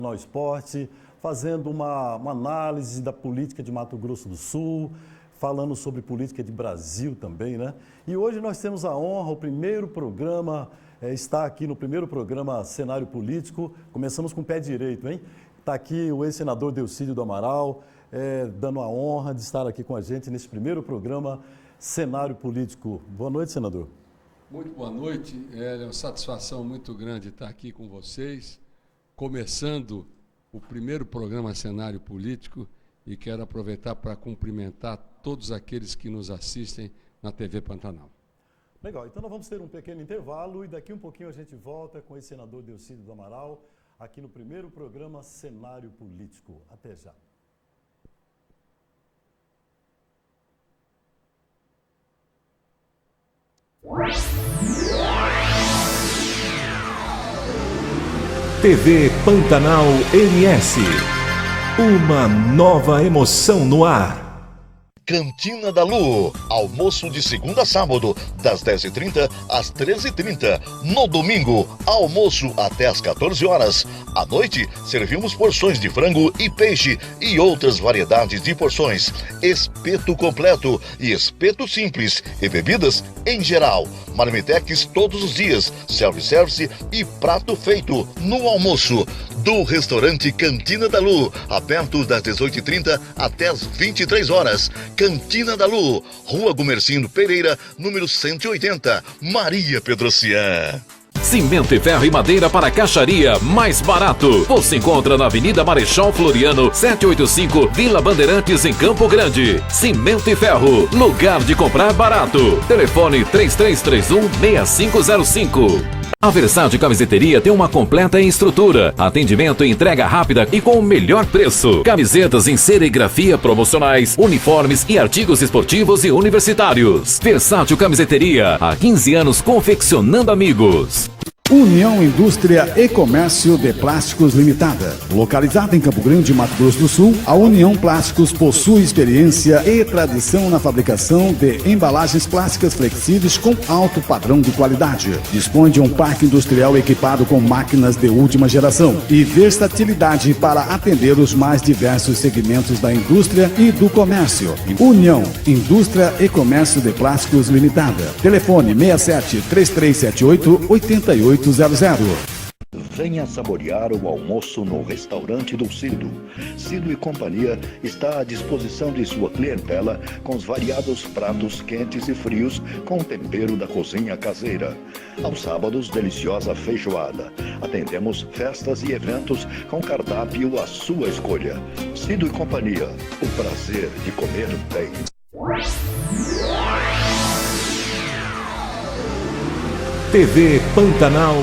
no esporte, fazendo uma análise da política de Mato Grosso do Sul, falando sobre política de Brasil também, né? E hoje nós temos a honra, o primeiro programa, está aqui no primeiro programa Cenário Político. Começamos com o pé direito, hein? Está aqui o ex-senador Delcídio do Amaral, dando a honra de estar aqui com a gente nesse primeiro programa Cenário Político. Boa noite, senador. Muito boa noite, é uma satisfação muito grande estar aqui com vocês, começando o primeiro programa Cenário Político, e quero aproveitar para cumprimentar todos aqueles que nos assistem na TV Pantanal. Legal, então nós vamos ter um pequeno intervalo e daqui um pouquinho a gente volta com esse senador Delcídio do Amaral, aqui no primeiro programa Cenário Político. Até já. TV Pantanal MS. Uma nova emoção no ar. Cantina da Lu, almoço de segunda a sábado, das 10h30 às 13h30. No domingo, almoço até às 14 horas. À noite, servimos porções de frango e peixe e outras variedades de porções. Espeto completo e espeto simples e bebidas em geral. Marmitex todos os dias, self-service e prato feito no almoço. Do restaurante Cantina da Lu, aberto das 18h30 até as 23 horas. Cantina da Lu, Rua Gumercindo Pereira, número 180, Maria Pedrocian. Cimento e ferro e madeira para caixaria mais barato. Você encontra na Avenida Marechal Floriano, 785, Vila Bandeirantes, em Campo Grande. Cimento e ferro, lugar de comprar barato. Telefone 3331-6505. A Versace Camiseteria tem uma completa estrutura, atendimento e entrega rápida e com o melhor preço. Camisetas em serigrafia promocionais, uniformes e artigos esportivos e universitários. Versace Camiseteria, há 15 anos confeccionando amigos. União Indústria e Comércio de Plásticos Limitada. Localizada em Campo Grande, Mato Grosso do Sul, a União Plásticos possui experiência e tradição na fabricação de embalagens plásticas flexíveis com alto padrão de qualidade. Dispõe de um parque industrial equipado com máquinas de última geração e versatilidade para atender os mais diversos segmentos da indústria e do comércio. União Indústria e Comércio de Plásticos Limitada. Telefone 67 3378 8800. Venha saborear o almoço no restaurante do Cido. Cido e Companhia está à disposição de sua clientela com os variados pratos quentes e frios com o tempero da cozinha caseira. Aos sábados, deliciosa feijoada. Atendemos festas e eventos com cardápio à sua escolha. Cido e Companhia, o prazer de comer bem. TV Pantanal.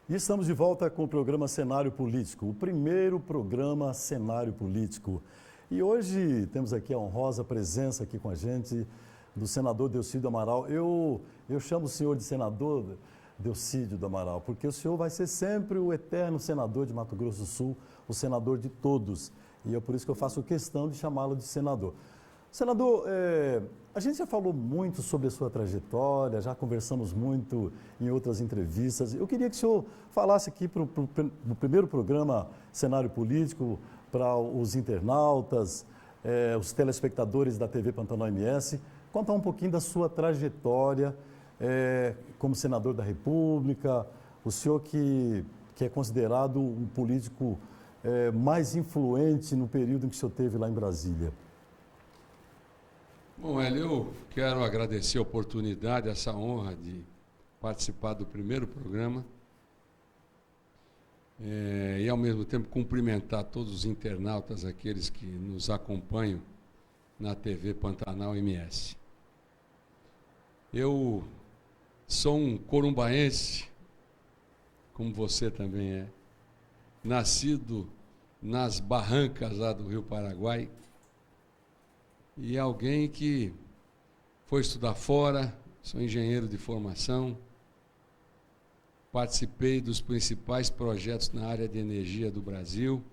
E estamos de volta com o programa Cenário Político, o primeiro programa Cenário Político. E hoje temos aqui a honrosa presença aqui com a gente do senador Delcídio do Amaral. Eu chamo o senhor de senador Delcídio do Amaral, porque o senhor vai ser sempre o eterno senador de Mato Grosso do Sul, o senador de todos. E é por isso que eu faço questão de chamá-lo de senador. Senador, a gente já falou muito sobre a sua trajetória, já conversamos muito em outras entrevistas. Eu queria que o senhor falasse aqui no primeiro programa Cenário Político para os internautas, os telespectadores da TV Pantanal MS, contar um pouquinho da sua trajetória como senador da República, o senhor que é considerado um político mais influente no período em que o senhor esteve lá em Brasília. Bom, Hélio, eu quero agradecer a oportunidade, essa honra de participar do primeiro programa e, ao mesmo tempo, cumprimentar todos os internautas, aqueles que nos acompanham na TV Pantanal MS. Eu sou um corumbaense, como você também é, nascido nas barrancas lá do Rio Paraguai, e alguém que foi estudar fora, sou engenheiro de formação, participei dos principais projetos na área de energia do Brasil,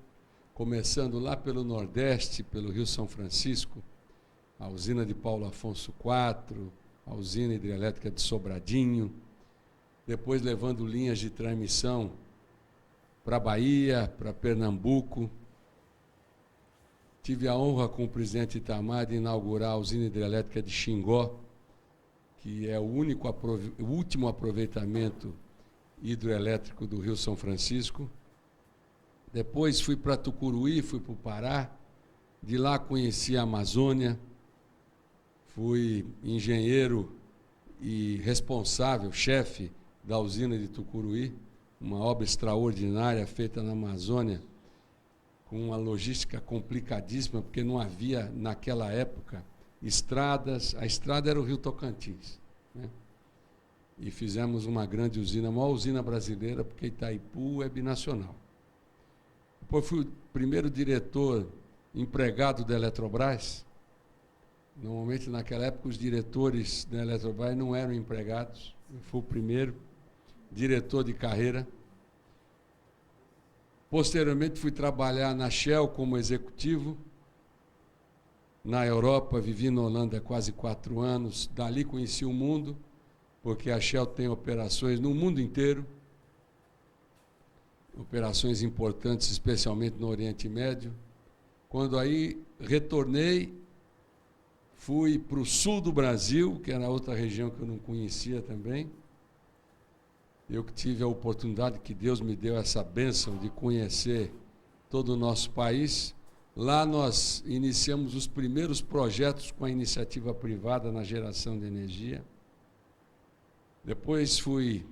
começando lá pelo Nordeste, pelo Rio São Francisco, a usina de Paulo Afonso IV, a usina hidrelétrica de Sobradinho, depois levando linhas de transmissão para Bahia, para Pernambuco. Tive a honra com o presidente Itamar de inaugurar a usina hidrelétrica de Xingó, que é o último aproveitamento hidroelétrico do Rio São Francisco. Depois fui para Tucuruí, fui para o Pará, de lá conheci a Amazônia, fui engenheiro e responsável, chefe da usina de Tucuruí, uma obra extraordinária feita na Amazônia, com uma logística complicadíssima, porque não havia, naquela época, estradas. A estrada era o Rio Tocantins, né? E fizemos uma grande usina, a maior usina brasileira, porque Itaipu é binacional. Depois fui o primeiro diretor empregado da Eletrobras. Normalmente, naquela época, os diretores da Eletrobras não eram empregados. Eu fui o primeiro diretor de carreira. Posteriormente, fui trabalhar na Shell como executivo. Na Europa, vivi na Holanda há quase 4 anos. Dali conheci o mundo, porque a Shell tem operações no mundo inteiro. Operações importantes, especialmente no Oriente Médio. Quando aí retornei, fui para o sul do Brasil, que era outra região que eu não conhecia também. Eu que tive a oportunidade, que Deus me deu essa bênção de conhecer todo o nosso país. Lá nós iniciamos os primeiros projetos com a iniciativa privada na geração de energia. Depois fui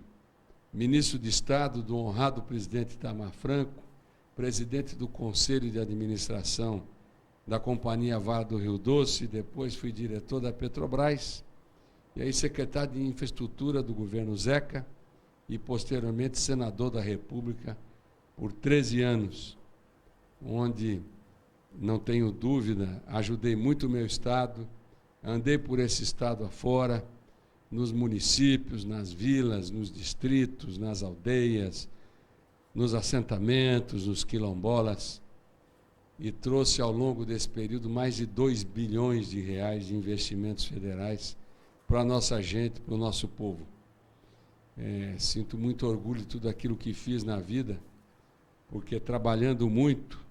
ministro de Estado do honrado presidente Itamar Franco, presidente do Conselho de Administração da Companhia Vale do Rio Doce, depois fui diretor da Petrobras, e aí secretário de Infraestrutura do governo Zeca, e posteriormente senador da República por 13 anos, onde, não tenho dúvida, ajudei muito o meu estado, andei por esse estado afora, nos municípios, nas vilas, nos distritos, nas aldeias, nos assentamentos, nos quilombolas, e trouxe ao longo desse período mais de 2 bilhões de reais de investimentos federais para a nossa gente, para o nosso povo. Sinto muito orgulho de tudo aquilo que fiz na vida, porque trabalhando muito,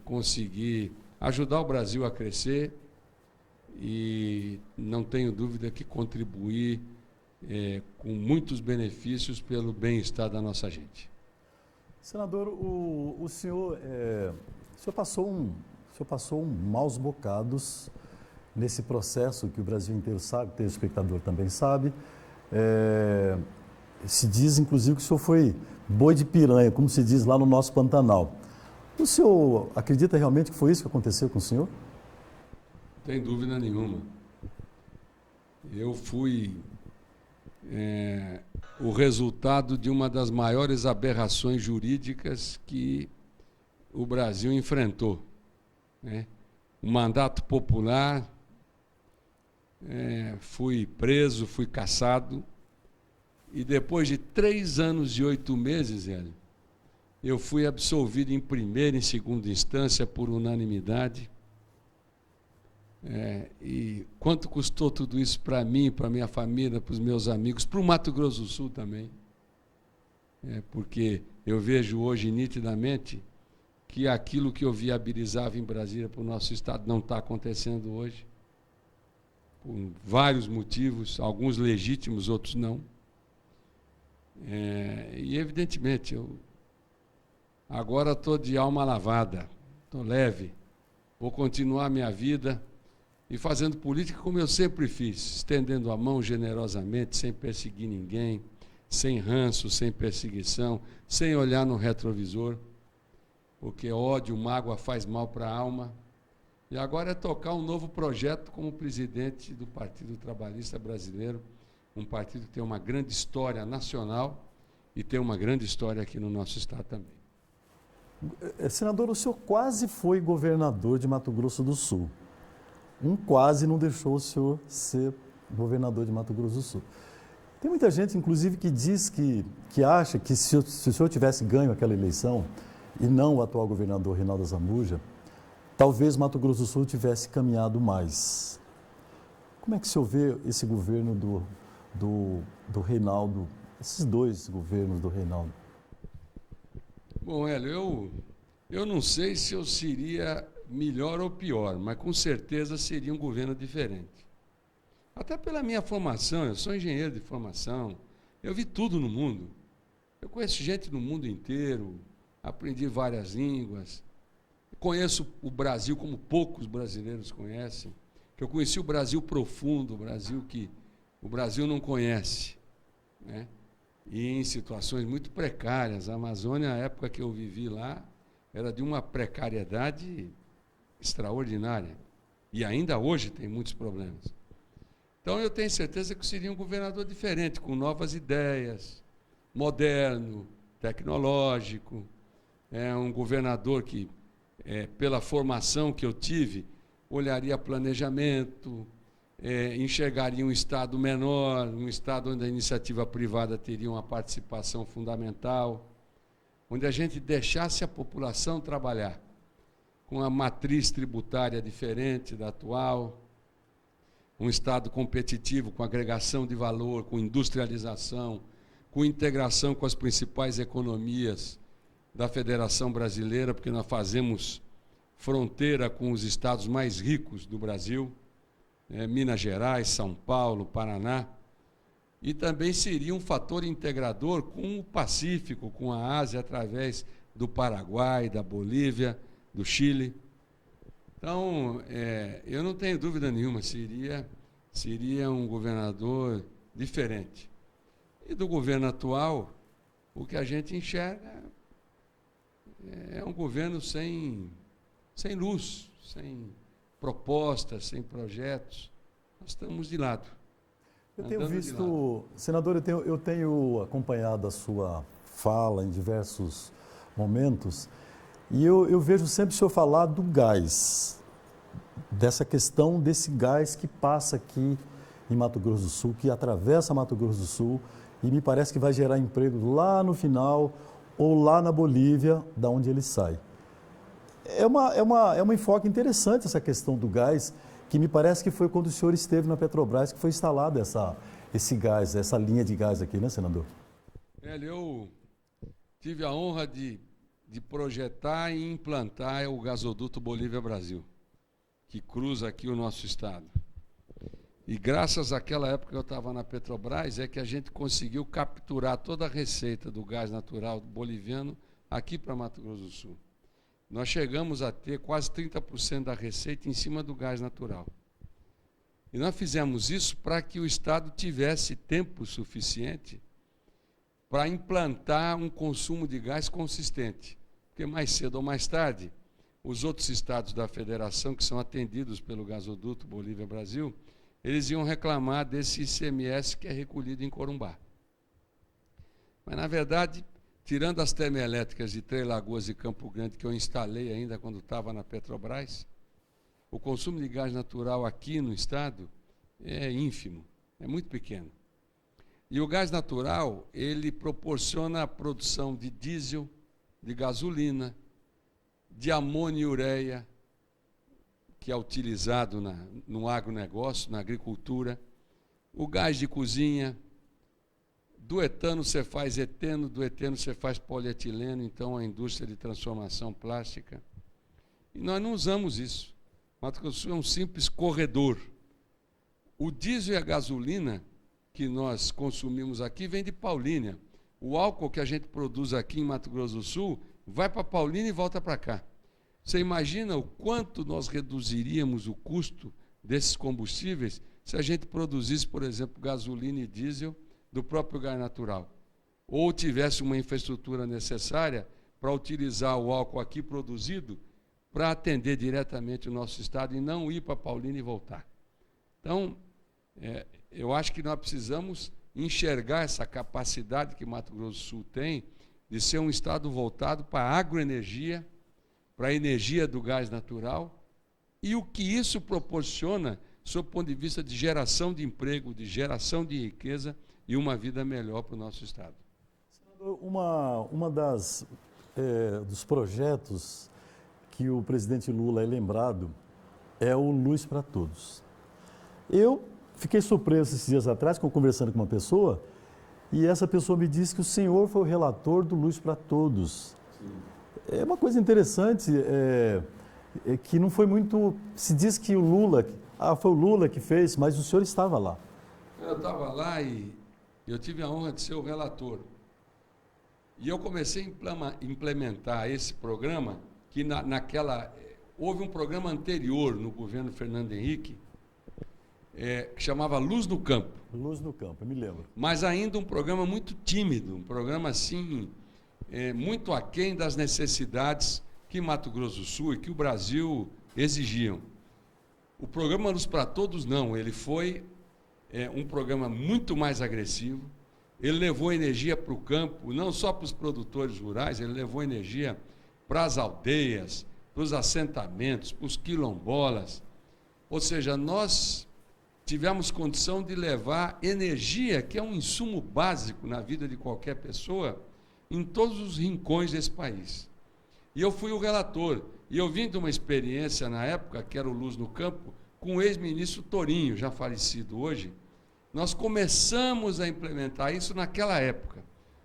consegui ajudar o Brasil a crescer e não tenho dúvida que contribuir com muitos benefícios pelo bem-estar da nossa gente. Senador, o senhor passou maus bocados nesse processo que o Brasil inteiro sabe, o telespectador também sabe. Se diz, inclusive, que o senhor foi boi de piranha, como se diz lá no nosso Pantanal. O senhor acredita realmente que foi isso que aconteceu com o senhor? Não tem dúvida nenhuma. Eu fui o resultado de uma das maiores aberrações jurídicas que o Brasil enfrentou, né? O mandato popular, fui preso, fui cassado, e depois de 3 anos e 8 meses, eu fui absolvido em primeira e segunda instância por unanimidade. E quanto custou tudo isso para mim, para minha família, para os meus amigos, para o Mato Grosso do Sul também. Porque eu vejo hoje nitidamente que aquilo que eu viabilizava em Brasília para o nosso estado não está acontecendo hoje, por vários motivos, alguns legítimos, outros não. E evidentemente, eu agora estou de alma lavada, estou leve, vou continuar a minha vida e fazendo política como eu sempre fiz, estendendo a mão generosamente, sem perseguir ninguém, sem ranço, sem perseguição, sem olhar no retrovisor, porque ódio, mágoa faz mal para a alma. E agora é tocar um novo projeto como presidente do Partido Trabalhista Brasileiro, um partido que tem uma grande história nacional e tem uma grande história aqui no nosso estado também. Senador, o senhor quase foi governador de Mato Grosso do Sul. Quase não deixou o senhor ser governador de Mato Grosso do Sul. Tem muita gente, inclusive, que diz que acha que se o senhor tivesse ganho aquela eleição e não o atual governador Reinaldo Azambuja, talvez Mato Grosso do Sul tivesse caminhado mais. Como é que o senhor vê esse governo do Reinaldo esses dois governos do Reinaldo? Bom, Hélio, eu não sei se eu seria melhor ou pior, mas com certeza seria um governo diferente. Até pela minha formação, eu sou engenheiro de formação, eu vi tudo no mundo. Eu conheço gente no mundo inteiro, aprendi várias línguas, conheço o Brasil como poucos brasileiros conhecem, que eu conheci o Brasil profundo, o Brasil que o Brasil não conhece, né? E em situações muito precárias. A Amazônia, a época que eu vivi lá, era de uma precariedade extraordinária. E ainda hoje tem muitos problemas. Então eu tenho certeza que seria um governador diferente, com novas ideias, moderno, tecnológico. É um governador que, pela formação que eu tive, olharia planejamento, enxergaria um Estado menor, um Estado onde a iniciativa privada teria uma participação fundamental, onde a gente deixasse a população trabalhar, com uma matriz tributária diferente da atual, um Estado competitivo, com agregação de valor, com industrialização, com integração com as principais economias da Federação Brasileira, porque nós fazemos fronteira com os estados mais ricos do Brasil, Minas Gerais, São Paulo, Paraná, e também seria um fator integrador com o Pacífico, com a Ásia, através do Paraguai, da Bolívia, do Chile. Então, eu não tenho dúvida nenhuma, seria um governador diferente. E do governo atual, o que a gente enxerga é um governo sem luz, sem propostas, sem projetos. Nós estamos de lado. Eu tenho visto, senador, eu tenho acompanhado a sua fala em diversos momentos e eu vejo sempre o senhor falar do gás, dessa questão desse gás que passa aqui em Mato Grosso do Sul, que atravessa Mato Grosso do Sul e me parece que vai gerar emprego lá no final ou lá na Bolívia, da onde ele sai. É um enfoque interessante essa questão do gás, que me parece que foi quando o senhor esteve na Petrobras que foi instalado esse gás, essa linha de gás aqui, né, senador? Eu tive a honra de projetar e implantar o gasoduto Bolívia-Brasil, que cruza aqui o nosso estado. E graças àquela época que eu estava na Petrobras, é que a gente conseguiu capturar toda a receita do gás natural boliviano aqui para Mato Grosso do Sul. Nós chegamos a ter quase 30% da receita em cima do gás natural. E nós fizemos isso para que o Estado tivesse tempo suficiente para implantar um consumo de gás consistente. Porque mais cedo ou mais tarde, os outros estados da federação, que são atendidos pelo gasoduto Bolívia-Brasil, eles iam reclamar desse ICMS que é recolhido em Corumbá. Mas, na verdade, tirando as termoelétricas de Três Lagoas e Campo Grande, que eu instalei ainda quando estava na Petrobras, o consumo de gás natural aqui no estado é ínfimo, é muito pequeno. E o gás natural, ele proporciona a produção de diesel, de gasolina, de amônia e ureia, que é utilizado no agronegócio, na agricultura, o gás de cozinha. Do etano você faz eteno, do eteno você faz polietileno, então a indústria de transformação plástica. E nós não usamos isso. Mato Grosso do Sul é um simples corredor. O diesel e a gasolina que nós consumimos aqui vem de Paulínia. O álcool que a gente produz aqui em Mato Grosso do Sul vai para Paulínia e volta para cá. Você imagina o quanto nós reduziríamos o custo desses combustíveis se a gente produzisse, por exemplo, gasolina e diesel do próprio gás natural, ou tivesse uma infraestrutura necessária para utilizar o álcool aqui produzido para atender diretamente o nosso estado e não ir para Paulínia e voltar. Então, eu acho que nós precisamos enxergar essa capacidade que Mato Grosso do Sul tem de ser um estado voltado para a agroenergia, para a energia do gás natural, e o que isso proporciona, sob o ponto de vista de geração de emprego, de geração de riqueza e uma vida melhor para o nosso estado. Senador, uma dos projetos que o presidente Lula é lembrado é o Luz para Todos. Eu fiquei surpreso esses dias atrás, conversando com uma pessoa, e essa pessoa me disse que o senhor foi o relator do Luz para Todos. Sim. É uma coisa interessante, que não foi muito... Se diz que o Lula... foi o Lula que fez, mas o senhor estava lá. Eu estava lá e eu tive a honra de ser o relator. E eu comecei a implementar esse programa, que houve um programa anterior no governo Fernando Henrique, que chamava Luz no Campo. Luz no Campo, eu me lembro. Mas ainda um programa muito tímido, um programa assim, muito aquém das necessidades que Mato Grosso do Sul e que o Brasil exigiam. O programa Luz para Todos não, ele foi um programa muito mais agressivo, ele levou energia para o campo, não só para os produtores rurais, ele levou energia para as aldeias, para os assentamentos, para os quilombolas. Ou seja, nós tivemos condição de levar energia, que é um insumo básico na vida de qualquer pessoa, em todos os rincões desse país. E eu fui o relator, e eu vim de uma experiência na época, que era o Luz no Campo, com o ex-ministro Torinho, já falecido hoje. Nós começamos a implementar isso naquela época.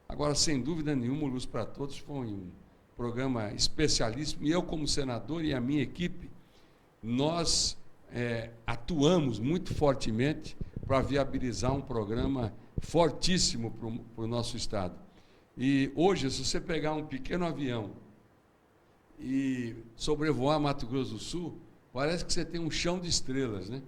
Agora, sem dúvida nenhuma, o Luz para Todos foi um programa especialíssimo, e eu, como senador, e a minha equipe, nós atuamos muito fortemente para viabilizar um programa fortíssimo para o nosso Estado. E hoje, se você pegar um pequeno avião e sobrevoar Mato Grosso do Sul, parece que você tem um chão de estrelas, né?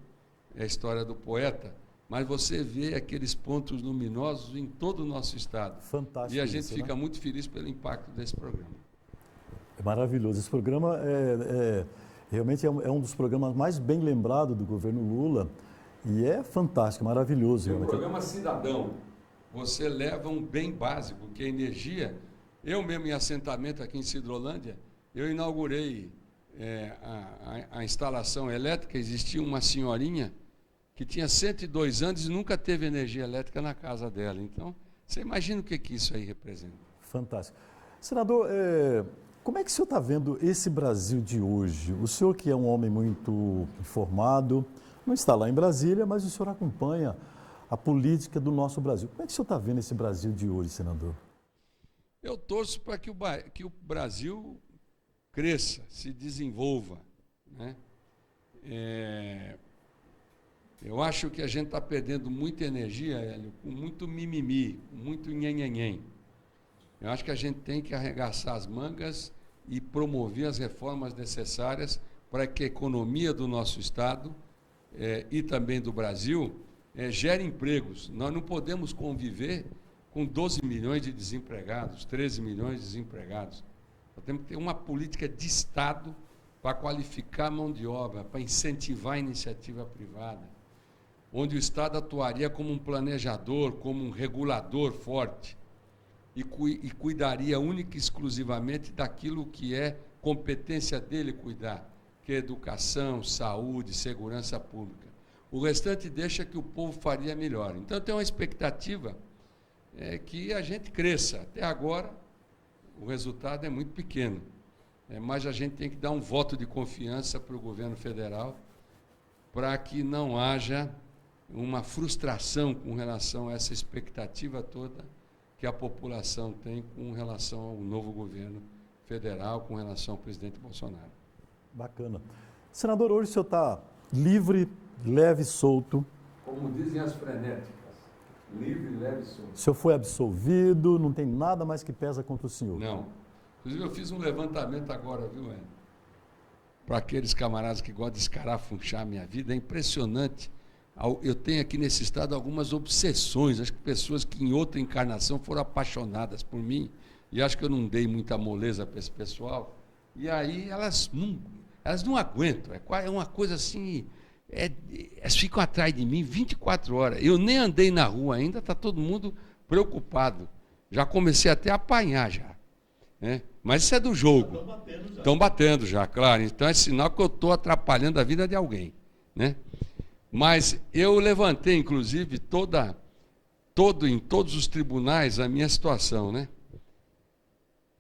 É a história do poeta, mas você vê aqueles pontos luminosos em todo o nosso Estado. Fantástico. E a gente isso, fica né? muito feliz pelo impacto desse programa. É maravilhoso. Esse programa realmente é um dos programas mais bem lembrados do governo Lula e é fantástico, maravilhoso. E o programa Cidadão, você leva um bem básico, que é energia. Eu mesmo em assentamento aqui em Sidrolândia, eu inaugurei a instalação elétrica. Existia uma senhorinha que tinha 102 anos e nunca teve energia elétrica na casa dela. Então, você imagina o que isso aí representa. Fantástico. Senador, como é que o senhor está vendo esse Brasil de hoje? O senhor, que é um homem muito informado, não está lá em Brasília, mas o senhor acompanha a política do nosso Brasil. Como é que o senhor está vendo esse Brasil de hoje, senador? Eu torço para que o Brasil cresça, se desenvolva, né? Eu acho que a gente está perdendo muita energia, Hélio, com muito mimimi, com muito nhenhenhen. Eu acho que a gente tem que arregaçar as mangas e promover as reformas necessárias para que a economia do nosso Estado e também do Brasil gere empregos. Nós não podemos conviver com 12 milhões de desempregados, 13 milhões de desempregados. Nós temos que ter uma política de Estado para qualificar a mão de obra, para incentivar a iniciativa privada, onde o Estado atuaria como um planejador, como um regulador forte, e cuidaria única e exclusivamente daquilo que é competência dele cuidar, que é educação, saúde, segurança pública. O restante deixa que o povo faria melhor. Então, eu tenho uma expectativa que a gente cresça. Até agora, o resultado é muito pequeno, mas a gente tem que dar um voto de confiança para o governo federal para que não haja uma frustração com relação a essa expectativa toda que a população tem com relação ao novo governo federal, com relação ao presidente Bolsonaro. Bacana. Senador, hoje o senhor está livre, leve e solto. Como dizem as frenéticas, livre, leve e solto. O senhor foi absolvido, não tem nada mais que pesa contra o senhor. Não. Inclusive, eu fiz um levantamento agora, viu, Hélio? Para aqueles camaradas que gostam de escarafunchar a minha vida, é impressionante. Eu tenho aqui nesse estado algumas obsessões, acho que pessoas que em outra encarnação foram apaixonadas por mim, e acho que eu não dei muita moleza para esse pessoal, e aí elas não aguentam, é uma coisa assim, elas ficam atrás de mim 24 horas, eu nem andei na rua ainda, está todo mundo preocupado, já comecei até a apanhar já, né? Mas isso é do jogo, estão batendo já, claro, então é sinal que eu estou atrapalhando a vida de alguém, né? Mas eu levantei, inclusive, em todos os tribunais a minha situação, né?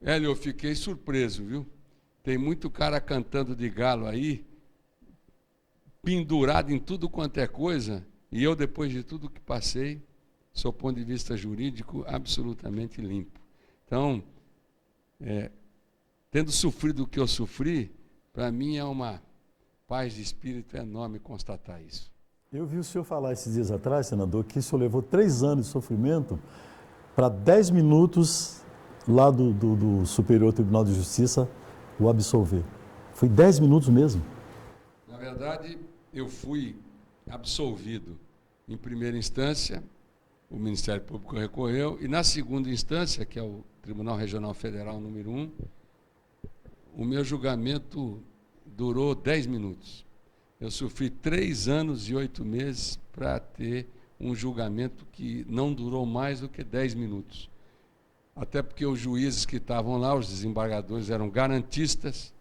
Hélio, eu fiquei surpreso, viu? Tem muito cara cantando de galo aí, pendurado em tudo quanto é coisa, e eu, depois de tudo que passei, sob o ponto de vista jurídico, absolutamente limpo. Então, tendo sofrido o que eu sofri, para mim é uma paz de espírito enorme constatar isso. Eu vi o senhor falar esses dias atrás, senador, que o senhor levou 3 anos de sofrimento para 10 minutos lá do Superior Tribunal de Justiça o absolver. Foi 10 minutos mesmo? Na verdade, eu fui absolvido em primeira instância, o Ministério Público recorreu, e na segunda instância, que é o Tribunal Regional Federal número 1, o meu julgamento durou 10 minutos. Eu sofri 3 anos e 8 meses para ter um julgamento que não durou mais do que 10 minutos. Até porque os juízes que estavam lá, os desembargadores, eram garantistas,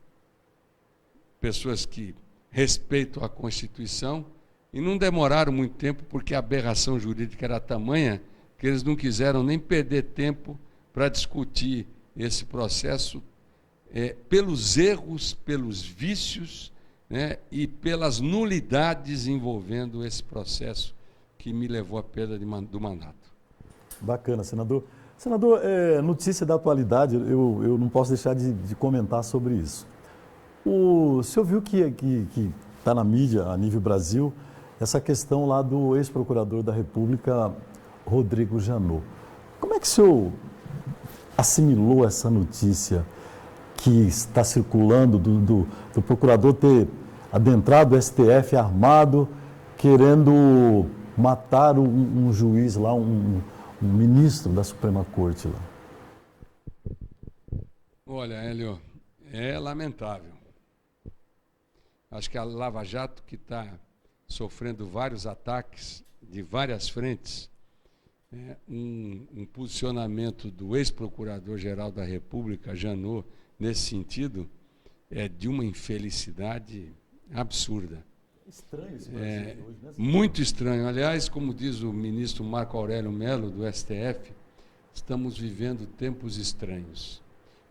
pessoas que respeitam a Constituição, e não demoraram muito tempo, porque a aberração jurídica era tamanha que eles não quiseram nem perder tempo para discutir esse processo pelos erros, pelos vícios, né, e pelas nulidades envolvendo esse processo que me levou à perda do mandato. Bacana, senador. Senador, notícia da atualidade, eu não posso deixar de comentar sobre isso. O senhor viu que está na mídia, a nível Brasil, essa questão lá do ex-procurador da República, Rodrigo Janot. Como é que o senhor assimilou essa notícia que está circulando do procurador ter adentrado o STF armado, querendo matar um juiz lá, um ministro da Suprema Corte lá? Olha, Hélio, é lamentável. Acho que a Lava Jato, que está sofrendo vários ataques de várias frentes, um posicionamento do ex-procurador-geral da República, Janot, nesse sentido, é de uma infelicidade absurda. Estranho esse Brasil hoje, né? Muito estranho. Aliás, como diz o ministro Marco Aurélio Mello, do STF, estamos vivendo tempos estranhos.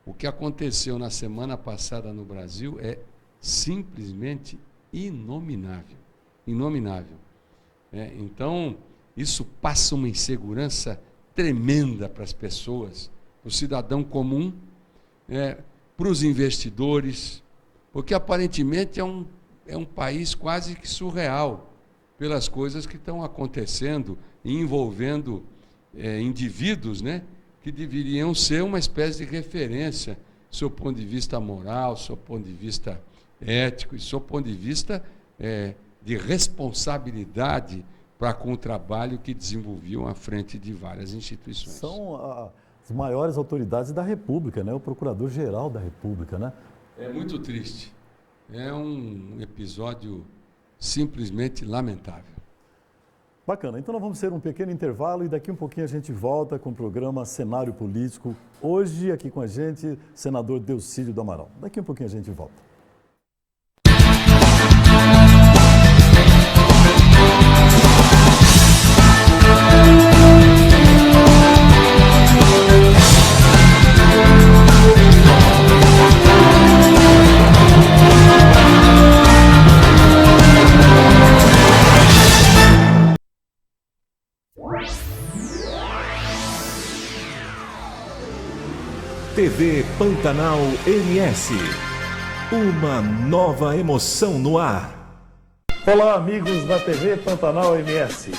O que aconteceu na semana passada no Brasil é simplesmente inominável. Inominável. Então, isso passa uma insegurança tremenda para as pessoas, para o cidadão comum, para os investidores, porque aparentemente é um país quase que surreal, pelas coisas que estão acontecendo e envolvendo indivíduos, né, que deveriam ser uma espécie de referência, do seu ponto de vista moral, do seu ponto de vista ético, do seu ponto de vista de responsabilidade para com o trabalho que desenvolviam à frente de várias instituições. São as maiores autoridades da República, né? O Procurador-Geral da República, né? É muito triste. É um episódio simplesmente lamentável. Bacana. Então nós vamos ter um pequeno intervalo e daqui um pouquinho a gente volta com o programa Cenário Político. Hoje aqui com a gente, senador Delcídio do Amaral. Daqui um pouquinho a gente volta. TV Pantanal MS. Uma nova emoção no ar. Olá, amigos da TV Pantanal MS.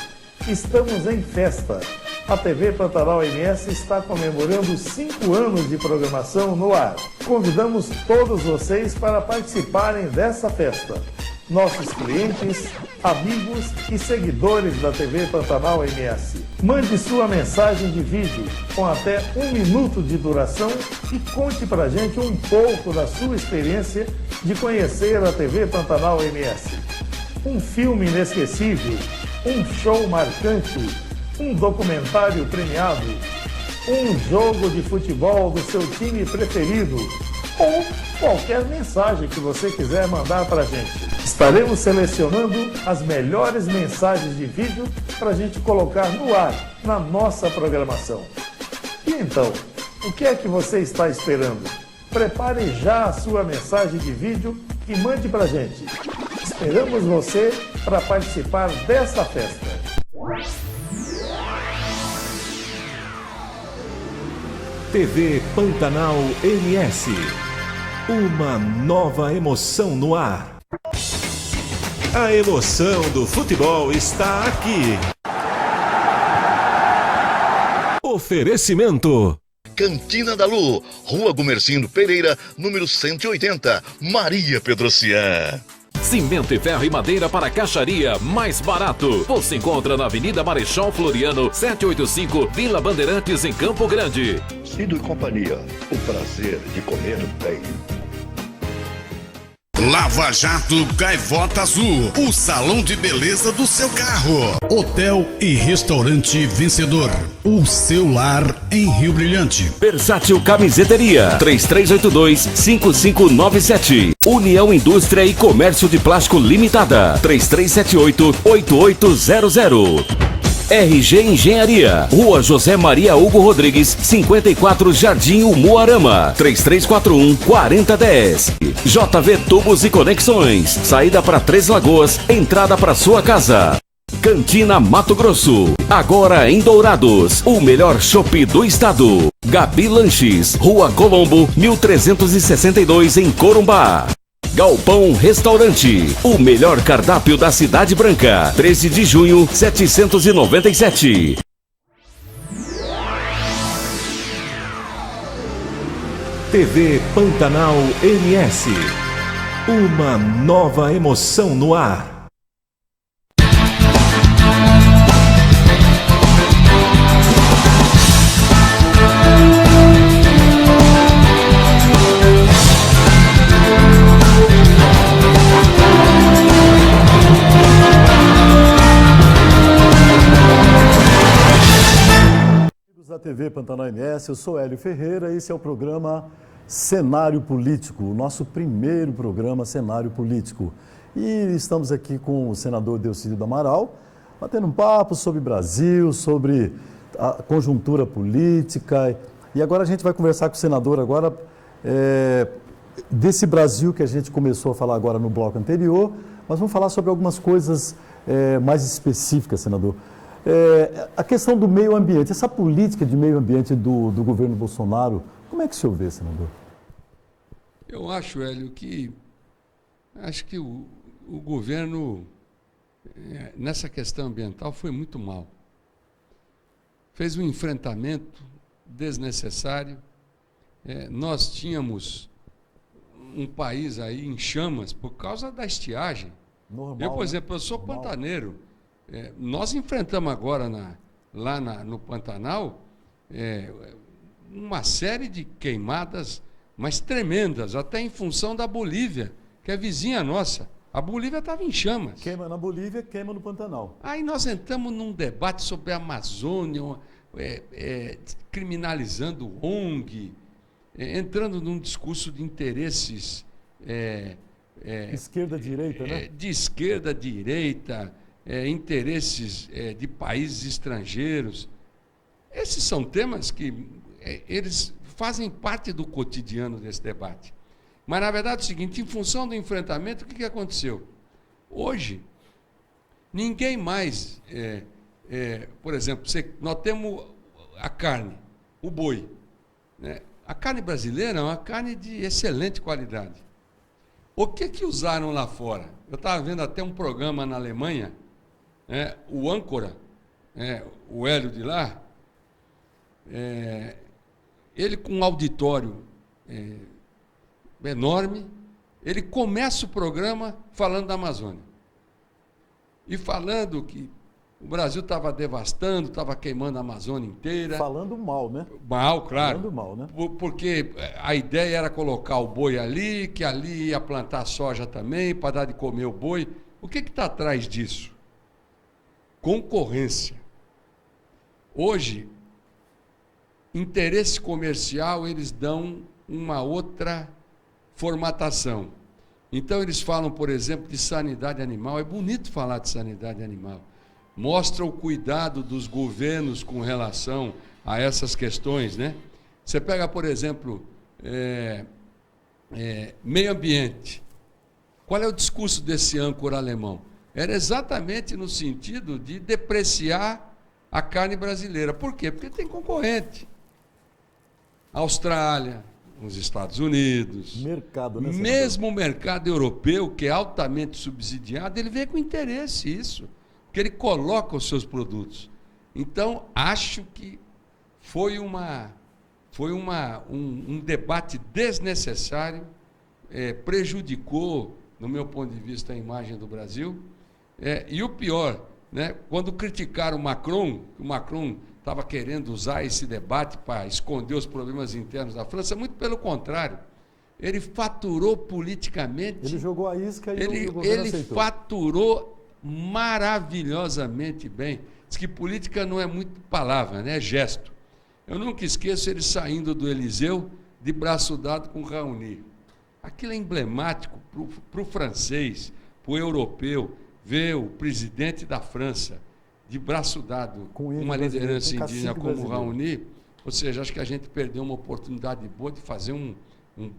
Estamos em festa. A TV Pantanal MS está comemorando 5 anos de programação no ar. Convidamos todos vocês para participarem dessa festa. Nossos clientes, amigos e seguidores da TV Pantanal MS. Mande sua mensagem de vídeo com até 1 minuto de duração e conte pra gente um pouco da sua experiência de conhecer a TV Pantanal MS. Um filme inesquecível, um show marcante, um documentário premiado, um jogo de futebol do seu time preferido ou qualquer mensagem que você quiser mandar para a gente. Estaremos selecionando as melhores mensagens de vídeo para a gente colocar no ar, na nossa programação. E então, o que é que você está esperando? Prepare já a sua mensagem de vídeo e mande para a gente. Esperamos você para participar dessa festa. TV Pantanal MS. Uma nova emoção no ar. A emoção do futebol está aqui. Oferecimento. Cantina da Lu, Rua Gumercindo Pereira, número 180, Maria Pedrocian. Cimento e ferro e madeira para caixaria mais barato. Você encontra na Avenida Marechal Floriano, 785, Vila Bandeirantes, em Campo Grande. Cido e Companhia, o prazer de comer bem. Lava Jato Gaivota Azul, o salão de beleza do seu carro. Hotel e restaurante Vencedor, o seu lar em Rio Brilhante. Versátil Camiseteria, 3382-5597. União Indústria e Comércio de Plástico Limitada, 3378-8800. RG Engenharia, Rua José Maria Hugo Rodrigues, 54, Jardim Umuarama, 3341-4010. JV Tubos e Conexões, saída para Três Lagoas, entrada para sua casa. Cantina Mato Grosso, agora em Dourados, o melhor chopp do estado. Gabi Lanches, Rua Colombo, 1362, em Corumbá. Galpão Restaurante, o melhor cardápio da Cidade Branca, 13 de junho, 797. TV Pantanal MS. Uma nova emoção no ar. Da TV Pantanal MS, eu sou Hélio Ferreira e esse é o programa Cenário Político, o nosso primeiro programa Cenário Político. E estamos aqui com o senador Delcídio do Amaral, batendo um papo sobre Brasil, sobre a conjuntura política. E agora a gente vai conversar com o senador agora desse Brasil que a gente começou a falar agora no bloco anterior, mas vamos falar sobre algumas coisas mais específicas, senador. A questão do meio ambiente, essa política de meio ambiente do governo Bolsonaro, como é que o senhor vê, senador? Eu acho, Hélio, que o governo, nessa questão ambiental, foi muito mal. Fez um enfrentamento desnecessário. Nós tínhamos um país aí em chamas por causa da estiagem. Normal, eu, por exemplo, eu sou pantaneiro. Nós enfrentamos agora no Pantanal uma série de queimadas, mas tremendas, até em função da Bolívia, que é vizinha nossa. A Bolívia estava em chamas. Queima na Bolívia, queima no Pantanal. Aí nós entramos num debate sobre a Amazônia, criminalizando o ONG, entrando num discurso de interesses... esquerda-direita, né? De esquerda-direita... interesses de países estrangeiros. Esses são temas que eles fazem parte do cotidiano desse debate. Mas, na verdade, é o seguinte, em função do enfrentamento, o que aconteceu? Hoje, ninguém mais... por exemplo, nós temos a carne, o boi. Né? A carne brasileira é uma carne de excelente qualidade. O que usaram lá fora? Eu estava vendo até um programa na Alemanha, o âncora, o Hélio de lá, ele com um auditório enorme, ele começa o programa falando da Amazônia. E falando que o Brasil estava devastando, estava queimando a Amazônia inteira. Falando mal, né? Mal, claro. Falando mal, né? Porque a ideia era colocar o boi ali, que ali ia plantar soja também, para dar de comer o boi. O que está atrás disso? Concorrência. Hoje, interesse comercial, eles dão uma outra formatação. Então, eles falam, por exemplo, de sanidade animal. É bonito falar de sanidade animal. Mostra o cuidado dos governos com relação a essas questões, né? Você pega, por exemplo, meio ambiente. Qual é o discurso desse âncora alemão? Era exatamente no sentido de depreciar a carne brasileira. Por quê? Porque tem concorrente. Austrália, os Estados Unidos. Mercado, né, mesmo o mercado europeu, que é altamente subsidiado, ele vê com interesse isso, porque ele coloca os seus produtos. Então, acho que foi um debate desnecessário, prejudicou, no meu ponto de vista, a imagem do Brasil. E o pior, né, quando criticaram o Macron estava querendo usar esse debate para esconder os problemas internos da França, muito pelo contrário. Ele faturou politicamente. Ele jogou a isca e o governo aceitou. Faturou maravilhosamente bem. Diz que política não é muito palavra, né? É gesto. Eu nunca esqueço ele saindo do Eliseu de braço dado com Raoni. Aquilo é emblemático para o francês, para o europeu, ver o presidente da França de braço dado com uma liderança indígena como o Raoni. Ou seja, acho que a gente perdeu uma oportunidade boa de fazer um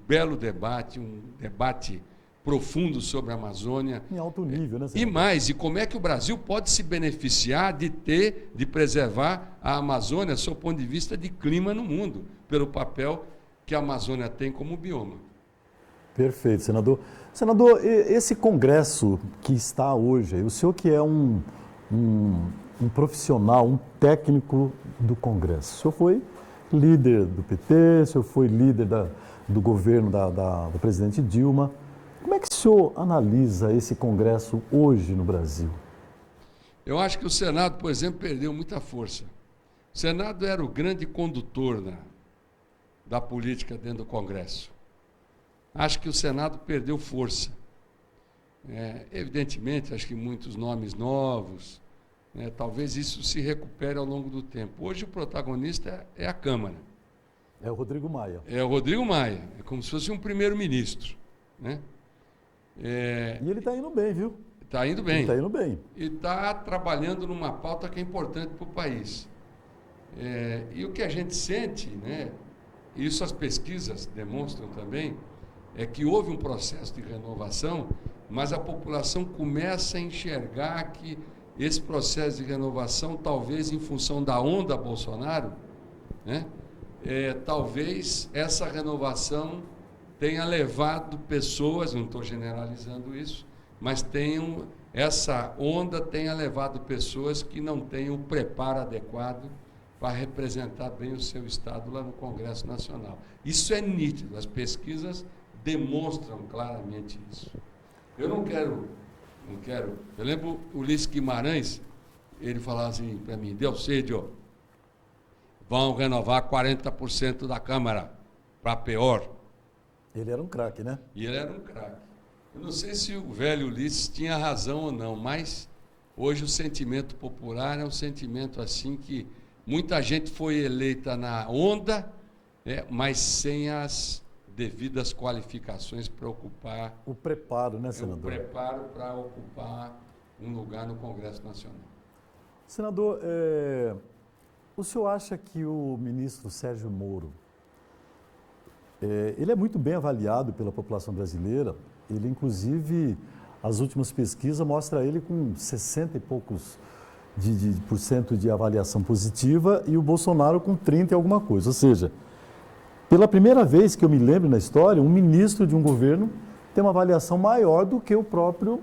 belo debate, um debate profundo sobre a Amazônia. Em alto nível, né, senador? E como é que o Brasil pode se beneficiar de preservar a Amazônia, do seu ponto de vista de clima no mundo, pelo papel que a Amazônia tem como bioma. Perfeito, senador. Senador, esse congresso que está hoje, o senhor que é um profissional, um técnico do Congresso. O senhor foi líder do PT, o senhor foi líder do governo do presidente Dilma. Como é que o senhor analisa esse Congresso hoje no Brasil? Eu acho que o Senado, por exemplo, perdeu muita força. O Senado era o grande condutor da política dentro do Congresso. Acho que o Senado perdeu força. Evidentemente, acho que muitos nomes novos, talvez isso se recupere ao longo do tempo. Hoje o protagonista é a Câmara. É o Rodrigo Maia. É o Rodrigo Maia, é como se fosse um primeiro-ministro, né? E ele está indo bem, viu? Está indo bem. Está indo bem. E está trabalhando numa pauta que é importante para o país. E o que a gente sente, né, isso as pesquisas demonstram também, é que houve um processo de renovação, mas a população começa a enxergar que esse processo de renovação, talvez em função da onda Bolsonaro, né, talvez essa renovação tenha levado pessoas, não estou generalizando isso, mas essa onda tenha levado pessoas que não têm o preparo adequado para representar bem o seu Estado lá no Congresso Nacional. Isso é nítido, as pesquisas demonstram claramente isso. Eu não quero. Eu lembro o Ulisses Guimarães, ele falava assim para mim: Delcídio, vão renovar 40% da Câmara para pior. Ele era um craque, né? E ele era um craque. Eu não sei se o velho Ulisses tinha razão ou não, mas hoje o sentimento popular é um sentimento assim que muita gente foi eleita na onda, mas sem as devidas qualificações para ocupar... O preparo, né, senador? O preparo para ocupar um lugar no Congresso Nacional. Senador, o senhor acha que o ministro Sérgio Moro, ele é muito bem avaliado pela população brasileira? Ele, inclusive, as últimas pesquisas mostram ele com 60 e poucos por cento de avaliação positiva e o Bolsonaro com 30 e alguma coisa. Ou seja, pela primeira vez que eu me lembro na história, um ministro de um governo tem uma avaliação maior do que o próprio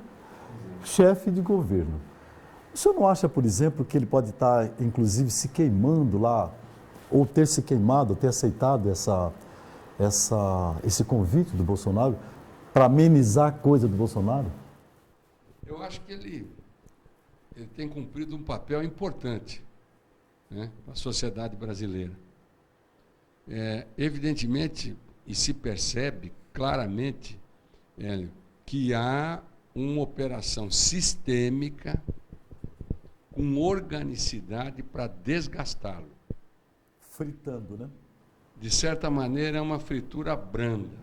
chefe de governo. O senhor não acha, por exemplo, que ele pode estar, inclusive, se queimando lá, ou ter se queimado, ter aceitado esse convite do Bolsonaro para amenizar a coisa do Bolsonaro? Eu acho que ele tem cumprido um papel importante, né, para a sociedade brasileira. Evidentemente, e se percebe claramente, Hélio, que há uma operação sistêmica com organicidade para desgastá-lo. Fritando, né? De certa maneira, é uma fritura branda,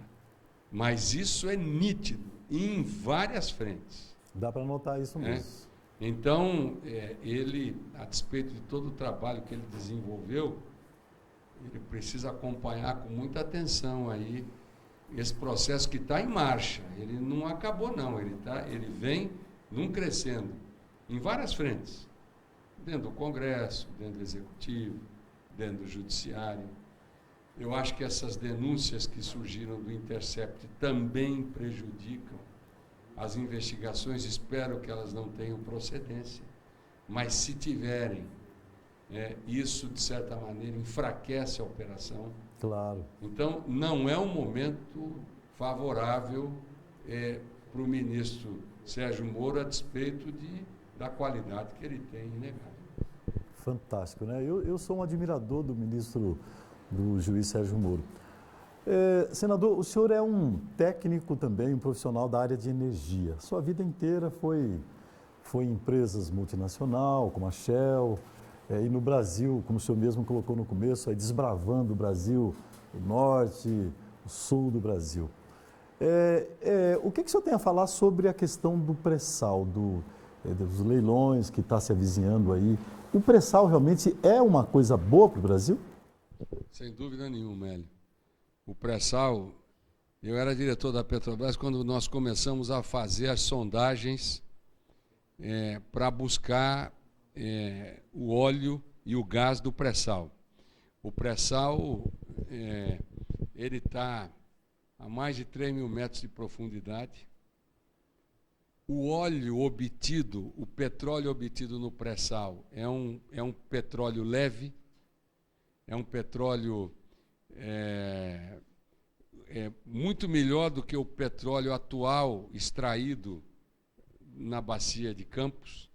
mas isso é nítido em várias frentes. Dá para notar isso mesmo. Então, ele, a despeito de todo o trabalho que ele desenvolveu, ele precisa acompanhar com muita atenção aí esse processo que está em marcha. Ele não acabou, não. Ele vem crescendo em várias frentes. Dentro do Congresso, dentro do Executivo, dentro do Judiciário. Eu acho que essas denúncias que surgiram do Intercept também prejudicam as investigações. Espero que elas não tenham procedência, mas se tiverem, isso, de certa maneira, enfraquece a operação. Claro. Então, não é um momento favorável para o ministro Sérgio Moro, a despeito da qualidade que ele tem, inegável. Fantástico, né? Eu sou um admirador do ministro, do juiz Sérgio Moro. Senador, o senhor é um técnico também, um profissional da área de energia. Sua vida inteira foi em empresas multinacionais, como a Shell, e no Brasil, como o senhor mesmo colocou no começo, desbravando o Brasil, o norte, o sul do Brasil. O que o senhor tem a falar sobre a questão do pré-sal, dos leilões que está se avizinhando aí? O pré-sal realmente é uma coisa boa para o Brasil? Sem dúvida nenhuma, Hélio. O pré-sal, eu era diretor da Petrobras quando nós começamos a fazer as sondagens para buscar o óleo e o gás do pré-sal. O pré-sal, ele está a mais de 3 mil metros de profundidade. O óleo obtido, o petróleo obtido no pré-sal é um petróleo leve, é um petróleo muito melhor do que o petróleo atual extraído na bacia de Campos,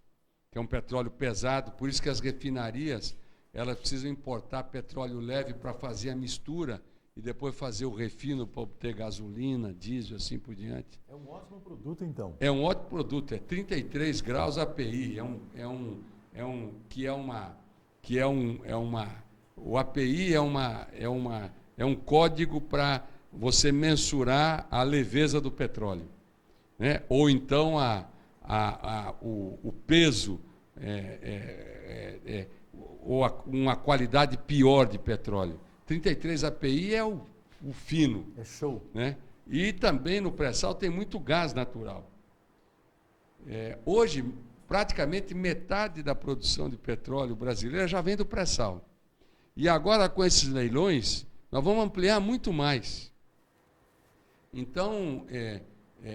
que é um petróleo pesado, por isso que as refinarias elas precisam importar petróleo leve para fazer a mistura e depois fazer o refino para obter gasolina, diesel, assim por diante. É um ótimo produto, então. É um ótimo produto, é 33 graus API, o API é um código para você mensurar a leveza do petróleo, né? Ou então o peso, ou uma qualidade pior de petróleo. 33 API é o fino. É show. Né? E também no pré-sal tem muito gás natural. Hoje, praticamente metade da produção de petróleo brasileira já vem do pré-sal. E agora, com esses leilões, nós vamos ampliar muito mais. Então,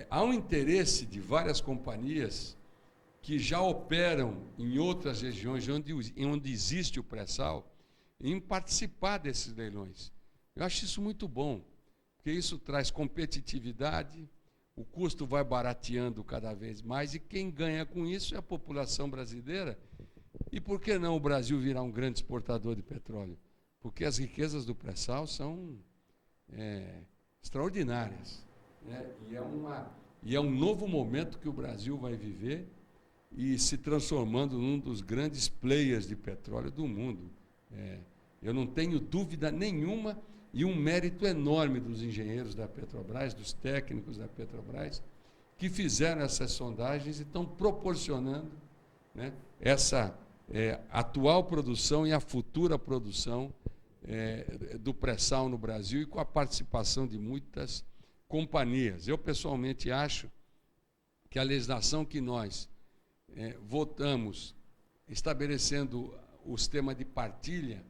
há um interesse de várias companhias que já operam em outras regiões onde existe o pré-sal, em participar desses leilões. Eu acho isso muito bom, porque isso traz competitividade, o custo vai barateando cada vez mais, e quem ganha com isso é a população brasileira. E por que não o Brasil virar um grande exportador de petróleo? Porque as riquezas do pré-sal são extraordinárias, né? E é um novo momento que o Brasil vai viver e se transformando num dos grandes players de petróleo do mundo. Eu não tenho dúvida nenhuma, e um mérito enorme dos engenheiros da Petrobras, dos técnicos da Petrobras, que fizeram essas sondagens e estão proporcionando, né, essa atual produção e a futura produção do pré-sal no Brasil, e com a participação de muitas companhias. Eu, pessoalmente, acho que a legislação que nós votamos, estabelecendo o sistema de partilha,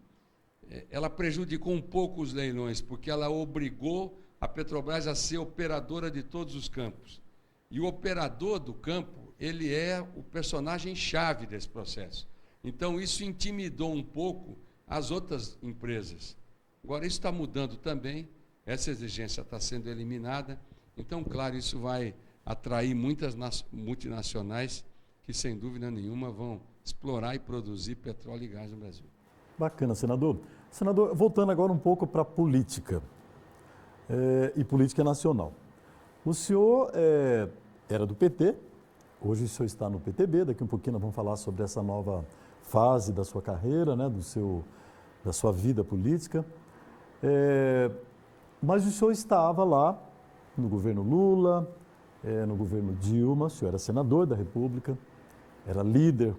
ela prejudicou um pouco os leilões, porque ela obrigou a Petrobras a ser operadora de todos os campos. E o operador do campo, ele é o personagem-chave desse processo. Então, isso intimidou um pouco as outras empresas. Agora, isso está mudando também, essa exigência está sendo eliminada. Então, claro, isso vai atrair muitas multinacionais que, sem dúvida nenhuma, vão explorar e produzir petróleo e gás no Brasil. Bacana, senador. Senador, voltando agora um pouco para a política e política nacional. O senhor era do PT, hoje o senhor está no PTB, daqui um pouquinho nós vamos falar sobre essa nova fase da sua carreira, né, da sua vida política. Mas o senhor estava lá no governo Lula, no governo Dilma, o senhor era senador da República, era líder,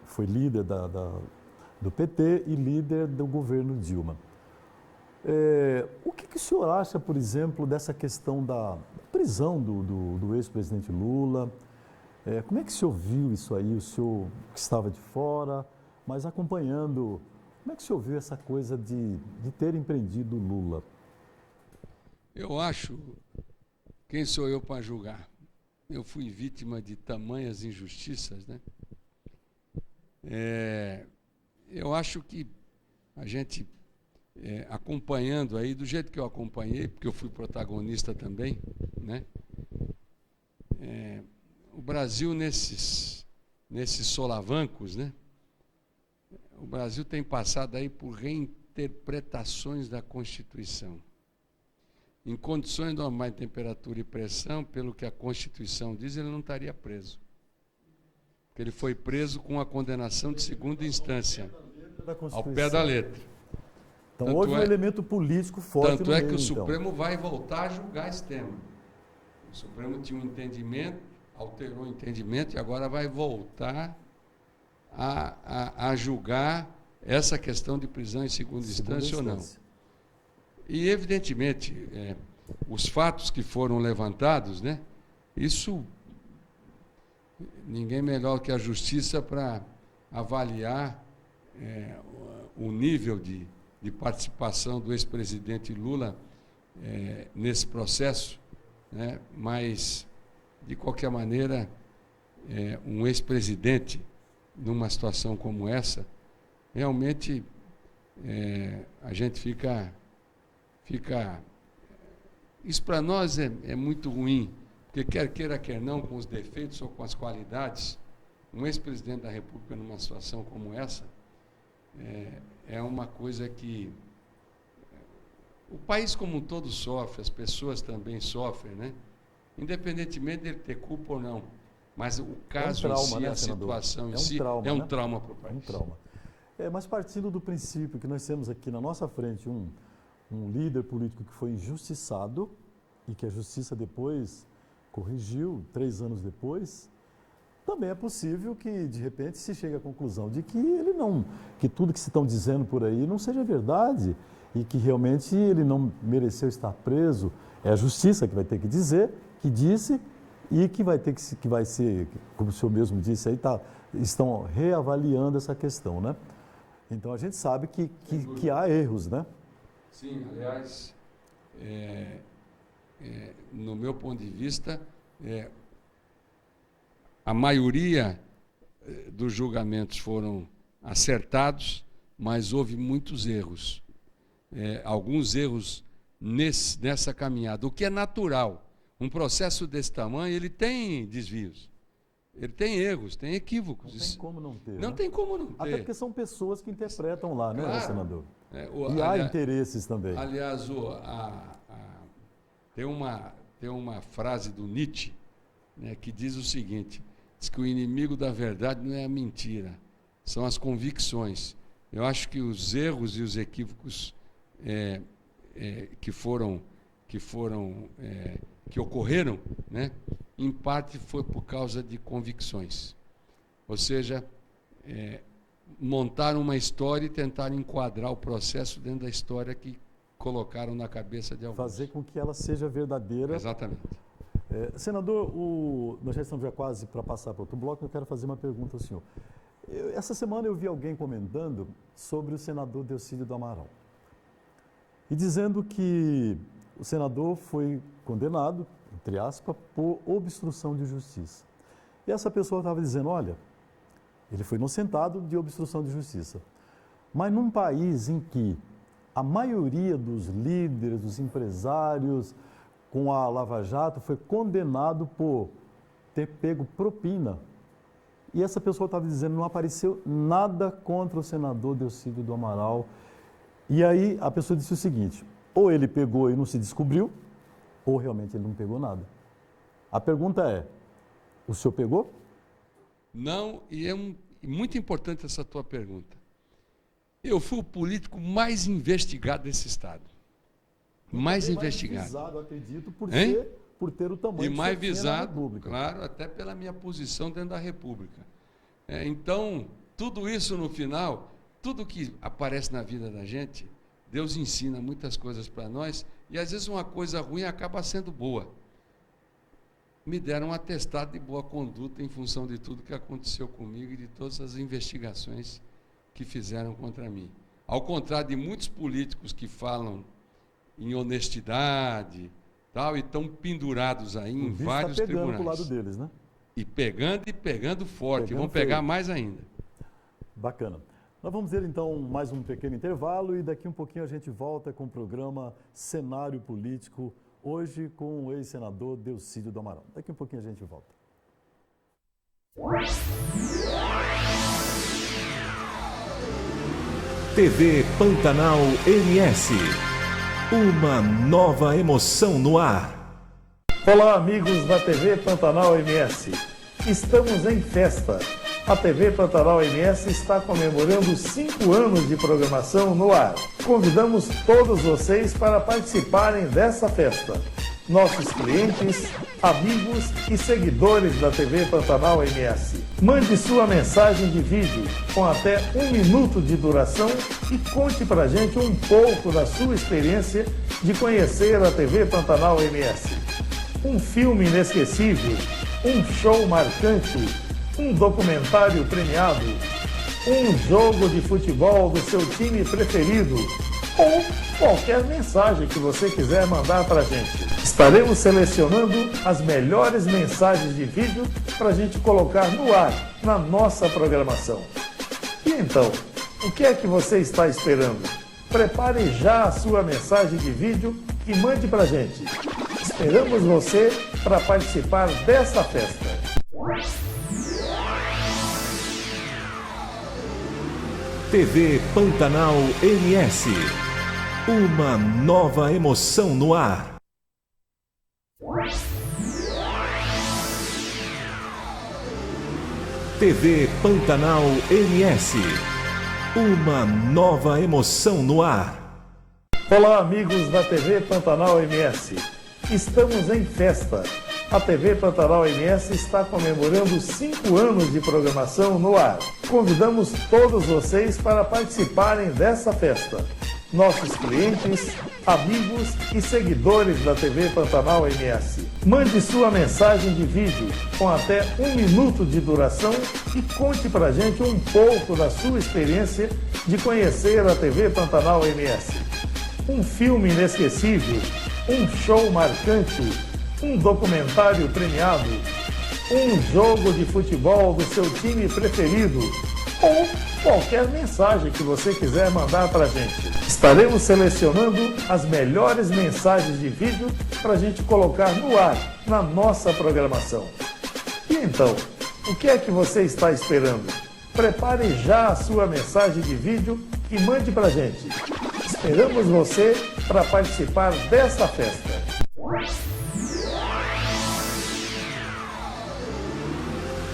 foi líder do PT e líder do governo Dilma. O que o senhor acha, por exemplo, dessa questão da prisão do ex-presidente Lula? Como é que o senhor viu isso aí, o senhor que estava de fora, mas acompanhando Como é que o senhor viu essa coisa de ter empreendido o Lula? Eu acho, quem sou eu para julgar? Eu fui vítima de tamanhas injustiças, né? Eu acho que a gente, acompanhando aí, do jeito que eu acompanhei, porque eu fui protagonista também, né? O Brasil, nesses solavancos, né? O Brasil tem passado aí por reinterpretações da Constituição. Em condições normais de temperatura e pressão, pelo que a Constituição diz, ele não estaria preso. Porque ele foi preso com a condenação de segunda instância, ao pé da letra. Então houve um elemento político forte no Tanto é meio, que o então. Supremo vai voltar a julgar esse tema. O Supremo tinha um entendimento, alterou o entendimento e agora vai voltar a julgar essa questão de prisão em segunda instância ou não. E, evidentemente, os fatos que foram levantados, né, isso, ninguém melhor que a Justiça para avaliar o nível de participação do ex-presidente Lula nesse processo, né, mas, de qualquer maneira, um ex-presidente, numa situação como essa, realmente a gente fica... Isso para nós é muito ruim, porque quer queira, quer não, com os defeitos ou com as qualidades, um ex-presidente da República numa situação como essa é uma coisa que o país como um todo sofre, as pessoas também sofrem, né? Independentemente dele ter culpa ou não. Mas o caso em si, a situação em si, é um trauma para o país. É um trauma. Mas partindo do princípio que nós temos aqui na nossa frente um líder político que foi injustiçado e que a justiça depois corrigiu, 3 anos depois, também é possível que, de repente, se chegue à conclusão de que tudo que se estão dizendo por aí não seja verdade e que realmente ele não mereceu estar preso. É a justiça que vai ter que dizer, que disse, e que vai ser, como o senhor mesmo disse, aí estão reavaliando essa questão, né? Então a gente sabe que há erros, né? Sim, aliás, no meu ponto de vista, a maioria dos julgamentos foram acertados, mas houve muitos erros. Alguns erros nessa caminhada, o que é natural. Um processo desse tamanho, ele tem desvios, ele tem erros, tem equívocos. Não tem como não ter. Não tem como não ter. Até porque são pessoas que interpretam lá, né, claro, senador? E há interesses também. Aliás, tem uma frase do Nietzsche, né, que diz o seguinte, diz que o inimigo da verdade não é a mentira, são as convicções. Eu acho que os erros e os equívocos que ocorreram, né, em parte foi por causa de convicções. Ou seja, montaram uma história e tentaram enquadrar o processo dentro da história que colocaram na cabeça de alguns. Fazer com que ela seja verdadeira. Exatamente. Senador, nós já estamos quase para passar para outro bloco, eu quero fazer uma pergunta ao senhor. Essa semana eu vi alguém comentando sobre o senador Delcídio do Amaral. E dizendo que o senador foi condenado, entre aspas, por obstrução de justiça. E essa pessoa estava dizendo, olha, ele foi inocentado de obstrução de justiça. Mas num país em que a maioria dos líderes, dos empresários, com a Lava Jato, foi condenado por ter pego propina. E essa pessoa estava dizendo, não apareceu nada contra o senador Delcídio do Amaral. E aí a pessoa disse o seguinte, ou ele pegou e não se descobriu, ou realmente ele não pegou nada. A pergunta é, o senhor pegou? Não, e é muito importante essa tua pergunta. Eu fui o político mais investigado desse Estado. Mais investigado. Mais visado, acredito, por ter o tamanho e mais que você visado, tinha na República. Claro, até pela minha posição dentro da República. Então, tudo isso no final, tudo que aparece na vida da gente, Deus ensina muitas coisas para nós, e às vezes uma coisa ruim acaba sendo boa. Me deram um atestado de boa conduta em função de tudo que aconteceu comigo e de todas as investigações que fizeram contra mim. Ao contrário de muitos políticos que falam em honestidade, tal, e estão pendurados aí em vários tá pegando tribunais. pro lado deles, né? E pegando forte, Pegando vão pegar feio. mais ainda. Bacana. Nós vamos ver então mais um pequeno intervalo e daqui um pouquinho a gente volta com o programa Cenário Político, hoje com o ex-senador Delcídio do Amaral. Daqui um pouquinho a gente volta. TV Pantanal MS. Uma nova emoção no ar. Olá, amigos da TV Pantanal MS. Estamos em festa. A TV Pantanal MS está comemorando 5 anos de programação no ar. Convidamos todos vocês para participarem dessa festa. Nossos clientes, amigos e seguidores da TV Pantanal MS. Mande sua mensagem de vídeo com até 1 minuto de duração e conte pra gente um pouco da sua experiência de conhecer a TV Pantanal MS. Um filme inesquecível, um show marcante, um documentário premiado, um jogo de futebol do seu time preferido ou qualquer mensagem que você quiser mandar pra gente. Estaremos selecionando as melhores mensagens de vídeo para a gente colocar no ar, na nossa programação. E então, o que é que você está esperando? Prepare já a sua mensagem de vídeo e mande para a gente. Esperamos você para participar dessa festa. TV Pantanal MS. Uma nova emoção no ar. TV Pantanal MS. Uma nova emoção no ar. Olá, amigos da TV Pantanal MS. Estamos em festa. A TV Pantanal MS está comemorando 5 anos de programação no ar. Convidamos todos vocês para participarem dessa festa. Nossos clientes, amigos e seguidores da TV Pantanal MS. Mande sua mensagem de vídeo com até 1 minuto de duração e conte pra gente um pouco da sua experiência de conhecer a TV Pantanal MS. Um filme inesquecível, um show marcante, um documentário premiado, um jogo de futebol do seu time preferido ou qualquer mensagem que você quiser mandar para a gente. Estaremos selecionando as melhores mensagens de vídeo para a gente colocar no ar, na nossa programação. E então, o que é que você está esperando? Prepare já a sua mensagem de vídeo e mande para a gente. Esperamos você para participar dessa festa.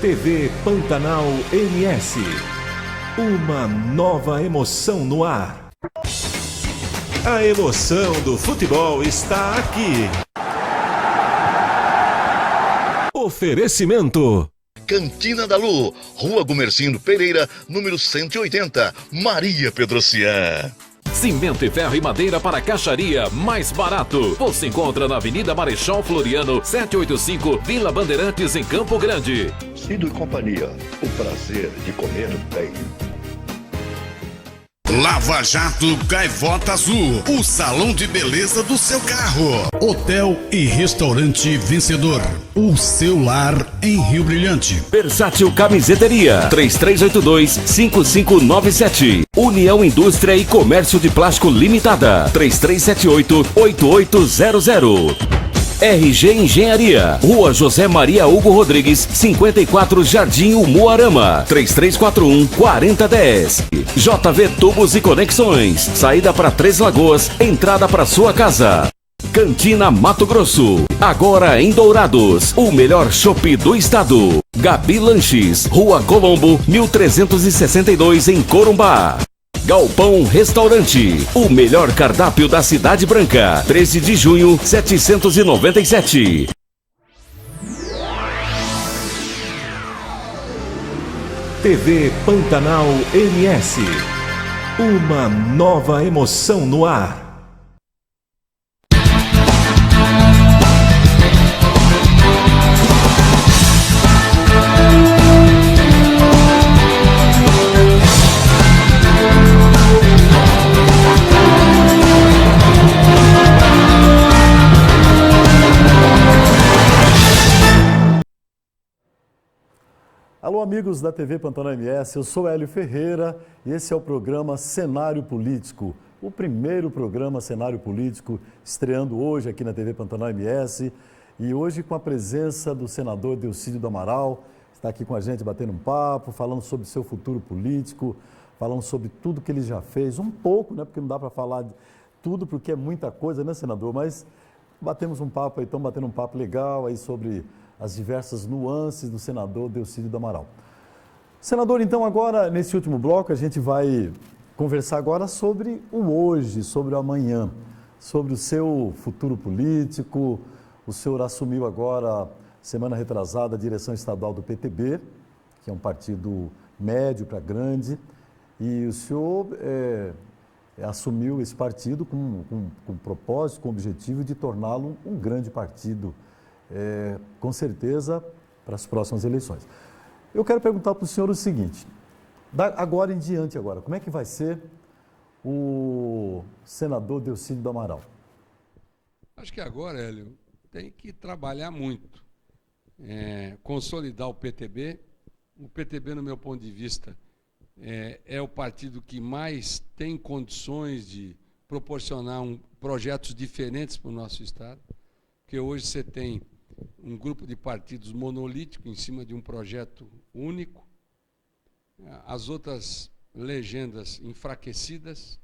TV Pantanal MS. Uma nova emoção no ar. A emoção do futebol está aqui. Oferecimento. Cantina da Lu, Rua Gumercindo Pereira, número 180, Maria Pedrocian. Cimento e ferro e madeira para caixaria mais barato. Você encontra na Avenida Marechal Floriano, 785, Vila Bandeirantes, em Campo Grande. Cido e Companhia, o prazer de comer bem. Lava Jato Gaivota Azul, o salão de beleza do seu carro. Hotel e restaurante Vencedor, o seu lar em Rio Brilhante. Versátil Camiseteria, 3382-5597. União Indústria e Comércio de Plástico Limitada, 3378-8800. RG Engenharia, Rua José Maria Hugo Rodrigues, 54, Jardim Umuarama, 3341-4010. JV Tubos e Conexões, saída para Três Lagoas, entrada para sua casa. Cantina Mato Grosso, agora em Dourados, o melhor chopp do estado. Gabi Lanches, Rua Colombo, 1362, em Corumbá. Galpão Restaurante, o melhor cardápio da Cidade Branca, 13 de junho, 797. TV Pantanal MS. Uma nova emoção no ar. Alô, amigos da TV Pantanal MS, eu sou Hélio Ferreira e esse é o programa Cenário Político, o primeiro programa Cenário Político, estreando hoje aqui na TV Pantanal MS e hoje com a presença do senador Delcídio do Amaral, está aqui com a gente batendo um papo, falando sobre seu futuro político, falando sobre tudo que ele já fez, um pouco, né, porque não dá para falar de tudo, porque é muita coisa, né, senador, mas batemos um papo aí, estamos batendo um papo legal aí sobre as diversas nuances do senador Delcídio do Amaral. Senador, então agora, nesse último bloco, a gente vai conversar agora sobre o hoje, sobre o amanhã, sobre o seu futuro político. O senhor assumiu agora, semana retrasada, a direção estadual do PTB, que é um partido médio para grande, e o senhor assumiu esse partido com propósito, com o objetivo de torná-lo um grande partido, com certeza, para as próximas eleições. Eu quero perguntar para o senhor o seguinte, agora em diante, como é que vai ser o senador Delcídio do Amaral? Acho que agora, Hélio, tem que trabalhar muito, consolidar o PTB. O PTB, no meu ponto de vista, é o partido que mais tem condições de proporcionar projetos diferentes para o nosso Estado, porque hoje você tem um grupo de partidos monolítico em cima de um projeto único, as outras legendas enfraquecidas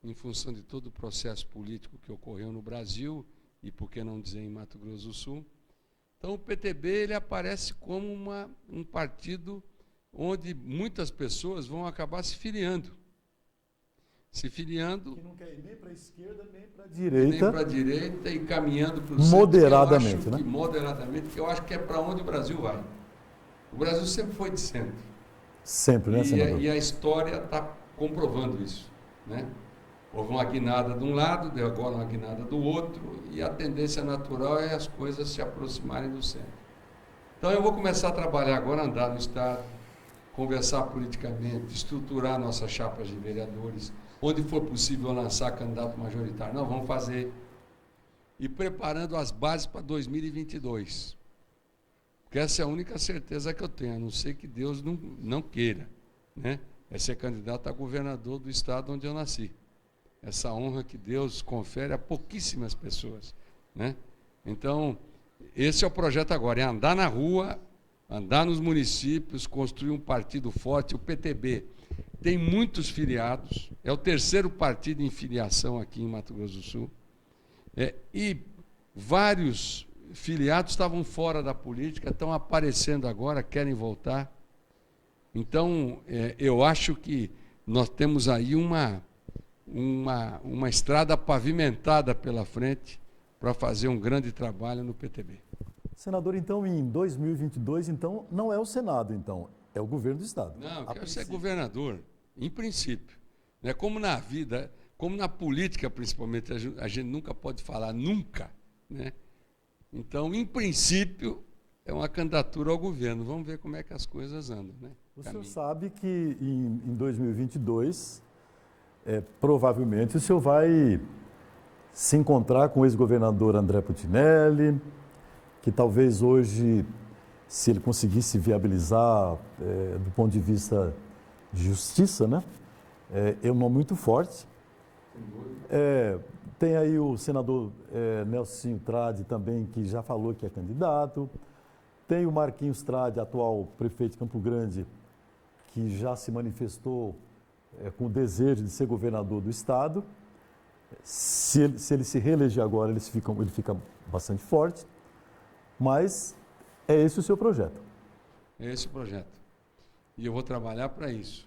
em função de todo o processo político que ocorreu no Brasil e, por que não dizer, em Mato Grosso do Sul. Então, o PTB ele aparece como um partido onde muitas pessoas vão acabar se filiando. Que não quer ir nem para a esquerda, nem para a direita. Nem para a direita e caminhando para o centro. Moderadamente, né? Moderadamente, que eu acho que é para onde o Brasil vai. O Brasil sempre foi de centro. Sempre, né, senador? E a história está comprovando isso, né? Houve uma guinada de um lado, deu agora uma guinada do outro, e a tendência natural é as coisas se aproximarem do centro. Então eu vou começar a trabalhar agora, andar no Estado, conversar politicamente, estruturar nossas chapas de vereadores, onde for possível lançar candidato majoritário. Não, vamos fazer. E preparando as bases para 2022. Porque essa é a única certeza que eu tenho, a não ser que Deus não queira, né? É ser candidato a governador do estado onde eu nasci. Essa honra que Deus confere a pouquíssimas pessoas, né? Então, esse é o projeto agora, é andar na rua, andar nos municípios, construir um partido forte. O PTB tem muitos filiados, é o terceiro partido em filiação aqui em Mato Grosso do Sul, e vários filiados estavam fora da política, estão aparecendo agora, querem voltar. Então, eu acho que nós temos aí uma estrada pavimentada pela frente para fazer um grande trabalho no PTB. Senador, então, em 2022, então, não é o Senado, então, é o governo do Estado. Não, eu quero ser governador, em princípio. Né? Como na vida, como na política, principalmente, a gente nunca pode falar nunca, né? Então, em princípio, é uma candidatura ao governo. Vamos ver como é que as coisas andam, né? O senhor sabe que em 2022, provavelmente, o senhor vai se encontrar com o ex-governador André Putinelli, que talvez hoje, se ele conseguisse viabilizar do ponto de vista de justiça, né, é um nome muito forte. Tem aí o senador Nelsinho Trade também, que já falou que é candidato. Tem o Marquinhos Trade, atual prefeito de Campo Grande, que já se manifestou com o desejo de ser governador do estado. Se ele se reeleger agora, ele fica bastante forte. Mas é esse o seu projeto? É esse o projeto. E eu vou trabalhar para isso.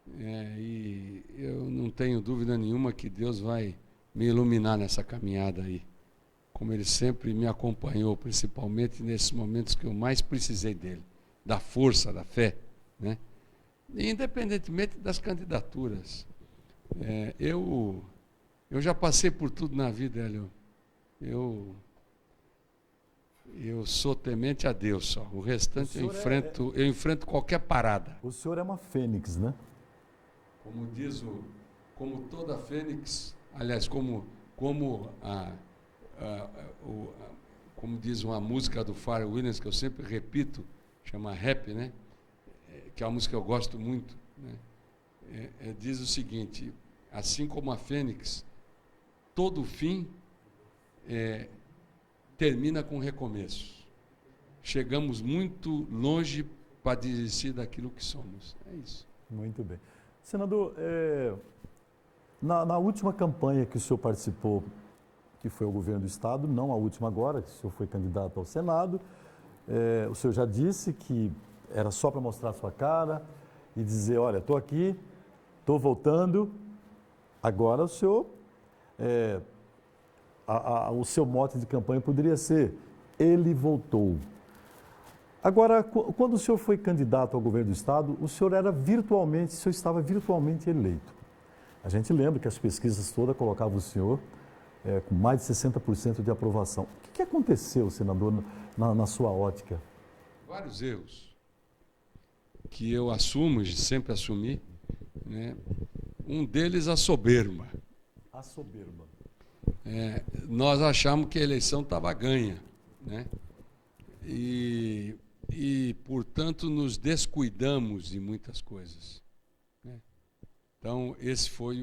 E eu não tenho dúvida nenhuma que Deus vai me iluminar nessa caminhada aí. Como Ele sempre me acompanhou, principalmente nesses momentos que eu mais precisei dele. Da força, da fé, né? E independentemente das candidaturas. Eu já passei por tudo na vida, Hélio. Eu sou temente a Deus só. O restante eu enfrento qualquer parada. O senhor é uma fênix, né? Como toda fênix, aliás, como diz uma música do Pharrell Williams, que eu sempre repito, chama Rap, né? Que é uma música que eu gosto muito, né? Diz o seguinte: assim como a Fênix, todo fim termina com recomeço. Chegamos muito longe para desistir daquilo que somos. É isso. Muito bem. Senador, na última campanha que o senhor participou, que foi o governo do Estado, não a última agora, que o senhor foi candidato ao Senado, o senhor já disse que era só para mostrar a sua cara e dizer, olha, estou aqui, estou voltando. Agora o senhor, o seu mote de campanha poderia ser, ele voltou. Agora, quando o senhor foi candidato ao governo do Estado, o senhor estava virtualmente eleito. A gente lembra que as pesquisas todas colocavam o senhor com mais de 60% de aprovação. O que aconteceu, senador, na sua ótica? Vários erros que eu assumo, sempre assumi, né? Um deles, a soberba. A soberba. Nós achamos que a eleição estava ganha, né? E, portanto, nos descuidamos de muitas coisas, né? Então, esse foi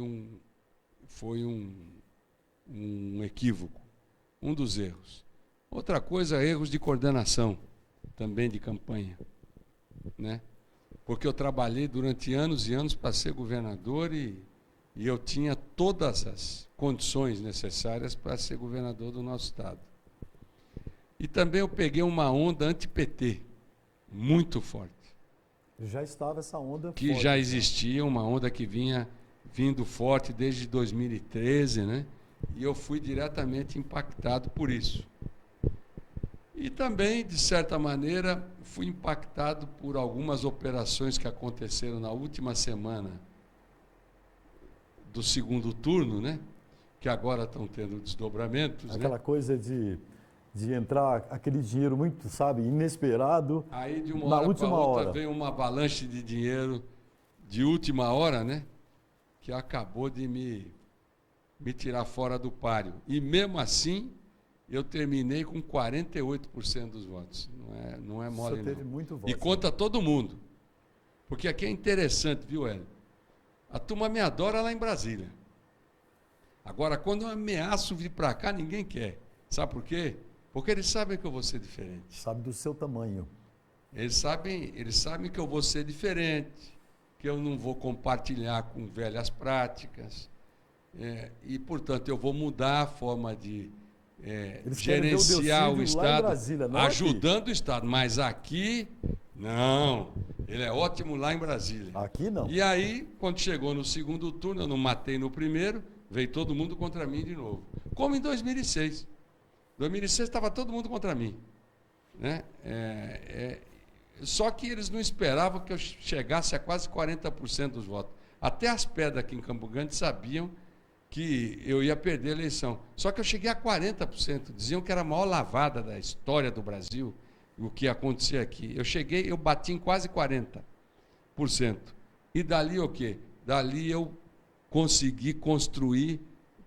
um equívoco, um dos erros. Outra coisa, erros de coordenação, também de campanha, né? Porque eu trabalhei durante anos e anos para ser governador e eu tinha todas as condições necessárias para ser governador do nosso estado. E também eu peguei uma onda anti-PT, muito forte. Já estava essa onda que forte. Já existia uma onda que vinha vindo forte desde 2013, né? E eu fui diretamente impactado por isso. E também, de certa maneira, fui impactado por algumas operações que aconteceram na última semana do segundo turno, né? Que agora estão tendo desdobramentos. Aquela coisa de entrar aquele dinheiro muito, inesperado. Aí, de uma na hora última para outra, hora, veio uma avalanche de dinheiro de última hora, né? Que acabou de me tirar fora do páreo. E mesmo assim, eu terminei com 48% dos votos. Não é mole, não. Teve muito voto. E conta todo mundo. Porque aqui é interessante, viu, Hélio? A turma me adora lá em Brasília. Agora, quando eu ameaço vir para cá, ninguém quer. Sabe por quê? Porque eles sabem que eu vou ser diferente. Sabe do seu tamanho. Eles sabem que eu vou ser diferente, que eu não vou compartilhar com velhas práticas. E, portanto, eu vou mudar a forma de gerenciar o Estado, Brasília, ajudando o Estado. Mas aqui, não. Ele é ótimo lá em Brasília. Aqui não. E aí, quando chegou no segundo turno, eu não matei no primeiro, veio todo mundo contra mim de novo. Como em 2006. Em 2006 estava todo mundo contra mim, né? Só que eles não esperavam que eu chegasse a quase 40% dos votos. Até as pedras aqui em Campo Grande sabiam que eu ia perder a eleição. Só que eu cheguei a 40%. Diziam que era a maior lavada da história do Brasil, o que acontecia aqui. Eu bati em quase 40%. E dali o quê? Dali eu consegui construir,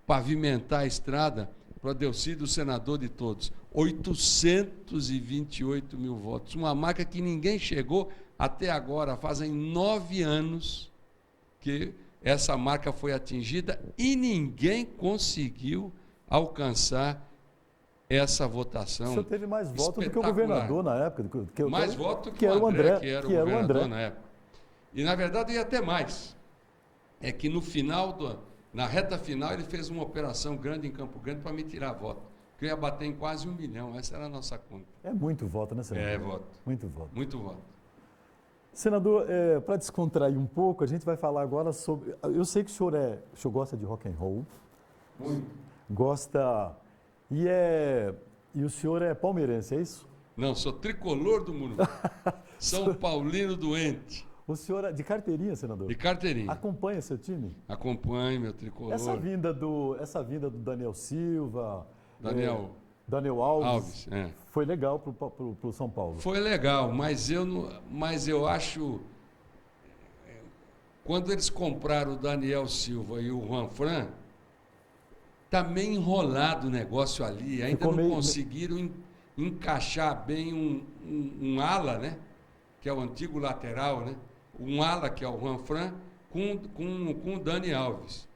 pavimentar a estrada para o Delcídio, senador de todos. 828 mil votos. Uma marca que ninguém chegou até agora. Fazem 9 anos que essa marca foi atingida e ninguém conseguiu alcançar essa votação. O senhor teve mais votos do que o governador na época. Mais votos que o André, que era o governador na época. E, na verdade, ia até mais. É que no final, na reta final, ele fez uma operação grande em Campo Grande para me tirar voto. Que eu ia bater em quase 1 milhão. Essa era a nossa conta. É muito voto, né, senador? É voto. Muito voto. Muito voto. Senador, para descontrair um pouco, a gente vai falar agora sobre... Eu sei que o senhor gosta de rock and roll. Muito. Gosta... E o senhor é palmeirense, é isso? Não, sou tricolor do Morumbi. São Paulino doente. O senhor é de carteirinha, senador? De carteirinha. Acompanha seu time? Acompanho, meu tricolor. Essa vinda do Daniel Silva... Daniel Alves foi legal para o São Paulo. Foi legal, mas eu acho... Quando eles compraram o Daniel Silva e o Juanfran, está meio enrolado o negócio ali. Ainda não conseguiram encaixar bem um ala, né? que é o antigo lateral, né? Um ala, que é o Juanfran, com o Dani Alves.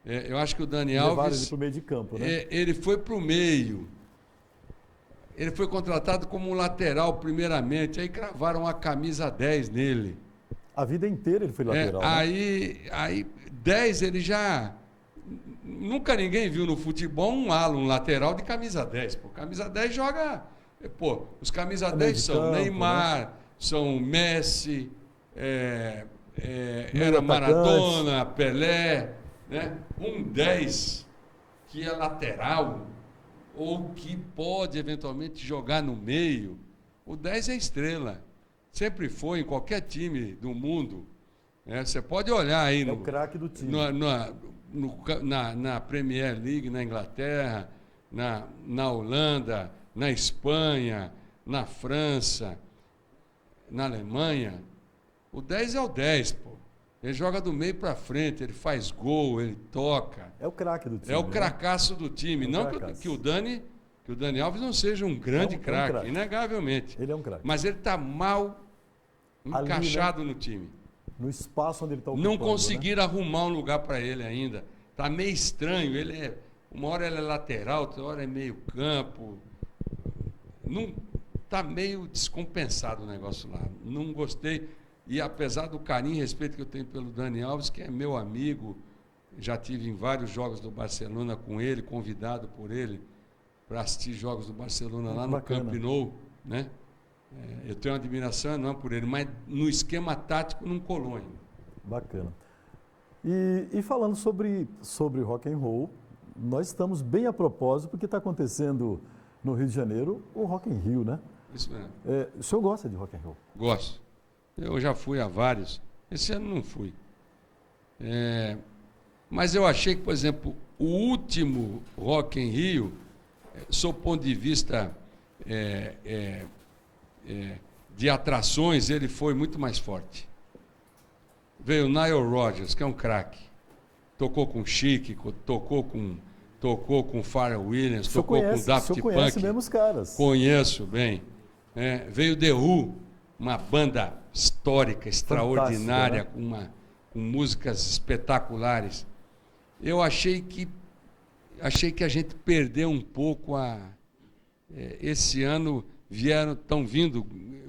Eu acho que o Dani Alves... ele para o meio de campo, né? Ele foi para o meio. Ele foi contratado como um lateral, primeiramente. Aí cravaram a camisa 10 nele. A vida inteira ele foi lateral. Né? Aí 10 ele já... Nunca ninguém viu no futebol um ala, um lateral de camisa 10. Pô, camisa 10 joga... Pô, os camisa 10 são campo, Neymar, né? São Messi, era Maradona, Pelé, né? Um 10 que é lateral ou que pode eventualmente jogar no meio. O 10 é estrela. Sempre foi em qualquer time do mundo. Você pode olhar aí... É o craque do time. Na Premier League, na Inglaterra, na Holanda, na Espanha, na França, na Alemanha. O 10 é o 10, pô. Ele joga do meio para frente, ele faz gol, ele toca. É o craque do time. É o cracaço do time. Não que o Dani Alves não seja um grande craque, inegavelmente. Ele é um craque. Mas ele está mal encaixado, né? No time. No espaço onde ele está ocupando. Não conseguiram, né? Arrumar um lugar para ele ainda. Está meio estranho. Uma hora ele é lateral, outra hora é meio campo. Está meio descompensado o negócio lá. Não gostei. E apesar do carinho e respeito que eu tenho pelo Dani Alves, que é meu amigo, já tive em vários jogos do Barcelona com ele, convidado por ele para assistir jogos do Barcelona lá no Camp Nou, né? Eu tenho uma admiração enorme por ele, mas no esquema tático não colou ainda. Bacana. E falando sobre rock and roll, nós estamos bem a propósito, porque está acontecendo no Rio de Janeiro o Rock in Rio, né? Isso mesmo. O senhor gosta de rock and roll? Gosto. Eu já fui a vários. Esse ano não fui. Mas eu achei que, por exemplo, o último Rock in Rio, sob o ponto de vista de atrações, ele foi muito mais forte. Veio o Nile Rodgers, que é um craque. Tocou com Chic, tocou com Pharrell Williams, tocou com Daft Punk. Você conhece mesmo os caras? Conheço bem. Veio The Who, uma banda histórica, extraordinária, né? com músicas espetaculares. Eu achei que a gente perdeu um pouco esse ano estão vindo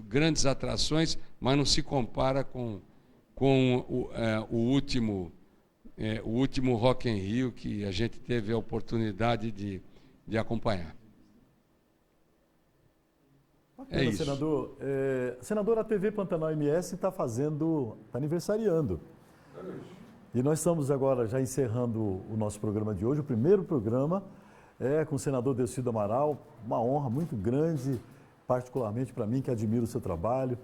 grandes atrações, mas não se compara com o último Rock in Rio que a gente teve a oportunidade de acompanhar. Bacana, isso. Senador. Senador, a TV Pantanal MS está aniversariando. E nós estamos agora já encerrando o nosso programa de hoje, o primeiro programa com o senador Delcídio Amaral, uma honra muito grande, particularmente para mim, que admiro o seu trabalho.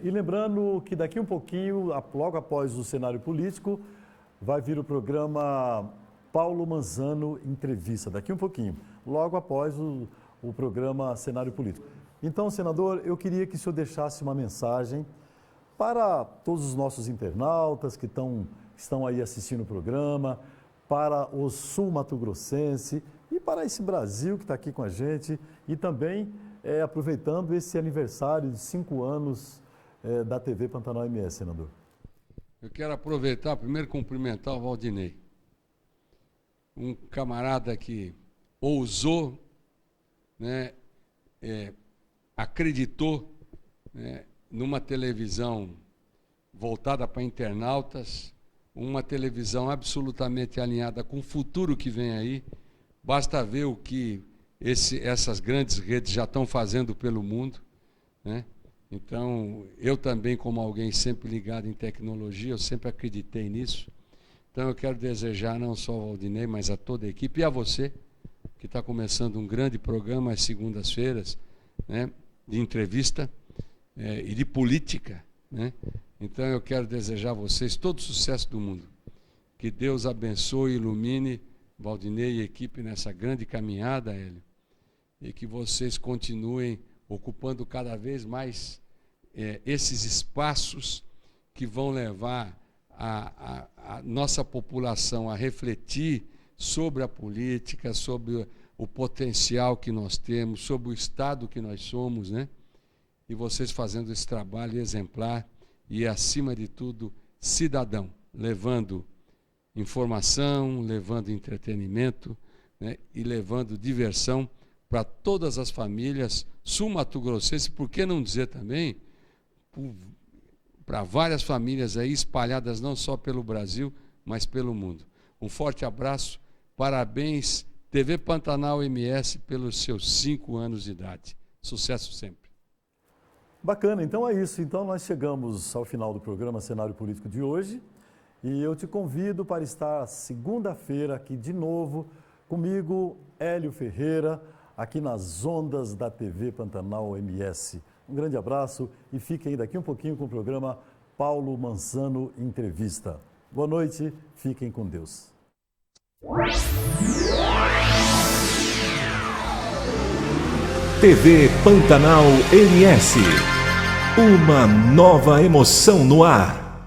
E lembrando que daqui um pouquinho, logo após o cenário político, vai vir o programa Paulo Manzano Entrevista, daqui um pouquinho, logo após o programa Cenário Político. Então, senador, eu queria que o senhor deixasse uma mensagem para todos os nossos internautas que estão aí assistindo o programa, para o sul-mato-grossense e para esse Brasil que está aqui com a gente e também aproveitando esse aniversário de 5 anos da TV Pantanal MS, senador. Eu quero aproveitar, primeiro cumprimentar o Valdinei, um camarada que ousou, né, acreditou, né, numa televisão voltada para internautas, uma televisão absolutamente alinhada com o futuro que vem aí. Basta ver o que essas grandes redes já estão fazendo pelo mundo, né? Então, eu também, como alguém sempre ligado em tecnologia, eu sempre acreditei nisso. Então, eu quero desejar não só ao Valdinei, mas a toda a equipe e a você, que está começando um grande programa às segundas-feiras, né, de entrevista e de política, né? Então, eu quero desejar a vocês todo o sucesso do mundo. Que Deus abençoe e ilumine Valdinei e equipe nessa grande caminhada, Hélio. E que vocês continuem ocupando cada vez mais esses espaços que vão levar a nossa população a refletir sobre a política, sobre o potencial que nós temos, sobre o Estado que nós somos, né? e vocês fazendo esse trabalho exemplar e, acima de tudo, cidadão, levando informação, levando entretenimento, né, e levando diversão para todas as famílias sul-mato-grossenses, por que não dizer também para várias famílias aí espalhadas não só pelo Brasil, mas pelo mundo. Um forte abraço, parabéns TV Pantanal MS pelos seus 5 anos de idade. Sucesso sempre. Bacana, então é isso. Então nós chegamos ao final do programa Cenário Político de hoje e eu te convido para estar segunda-feira aqui de novo comigo, Hélio Ferreira, aqui nas ondas da TV Pantanal MS. Um grande abraço e fiquem daqui um pouquinho com o programa Paulo Mansano Entrevista. Boa noite, fiquem com Deus. TV Pantanal MS. Uma nova emoção no ar.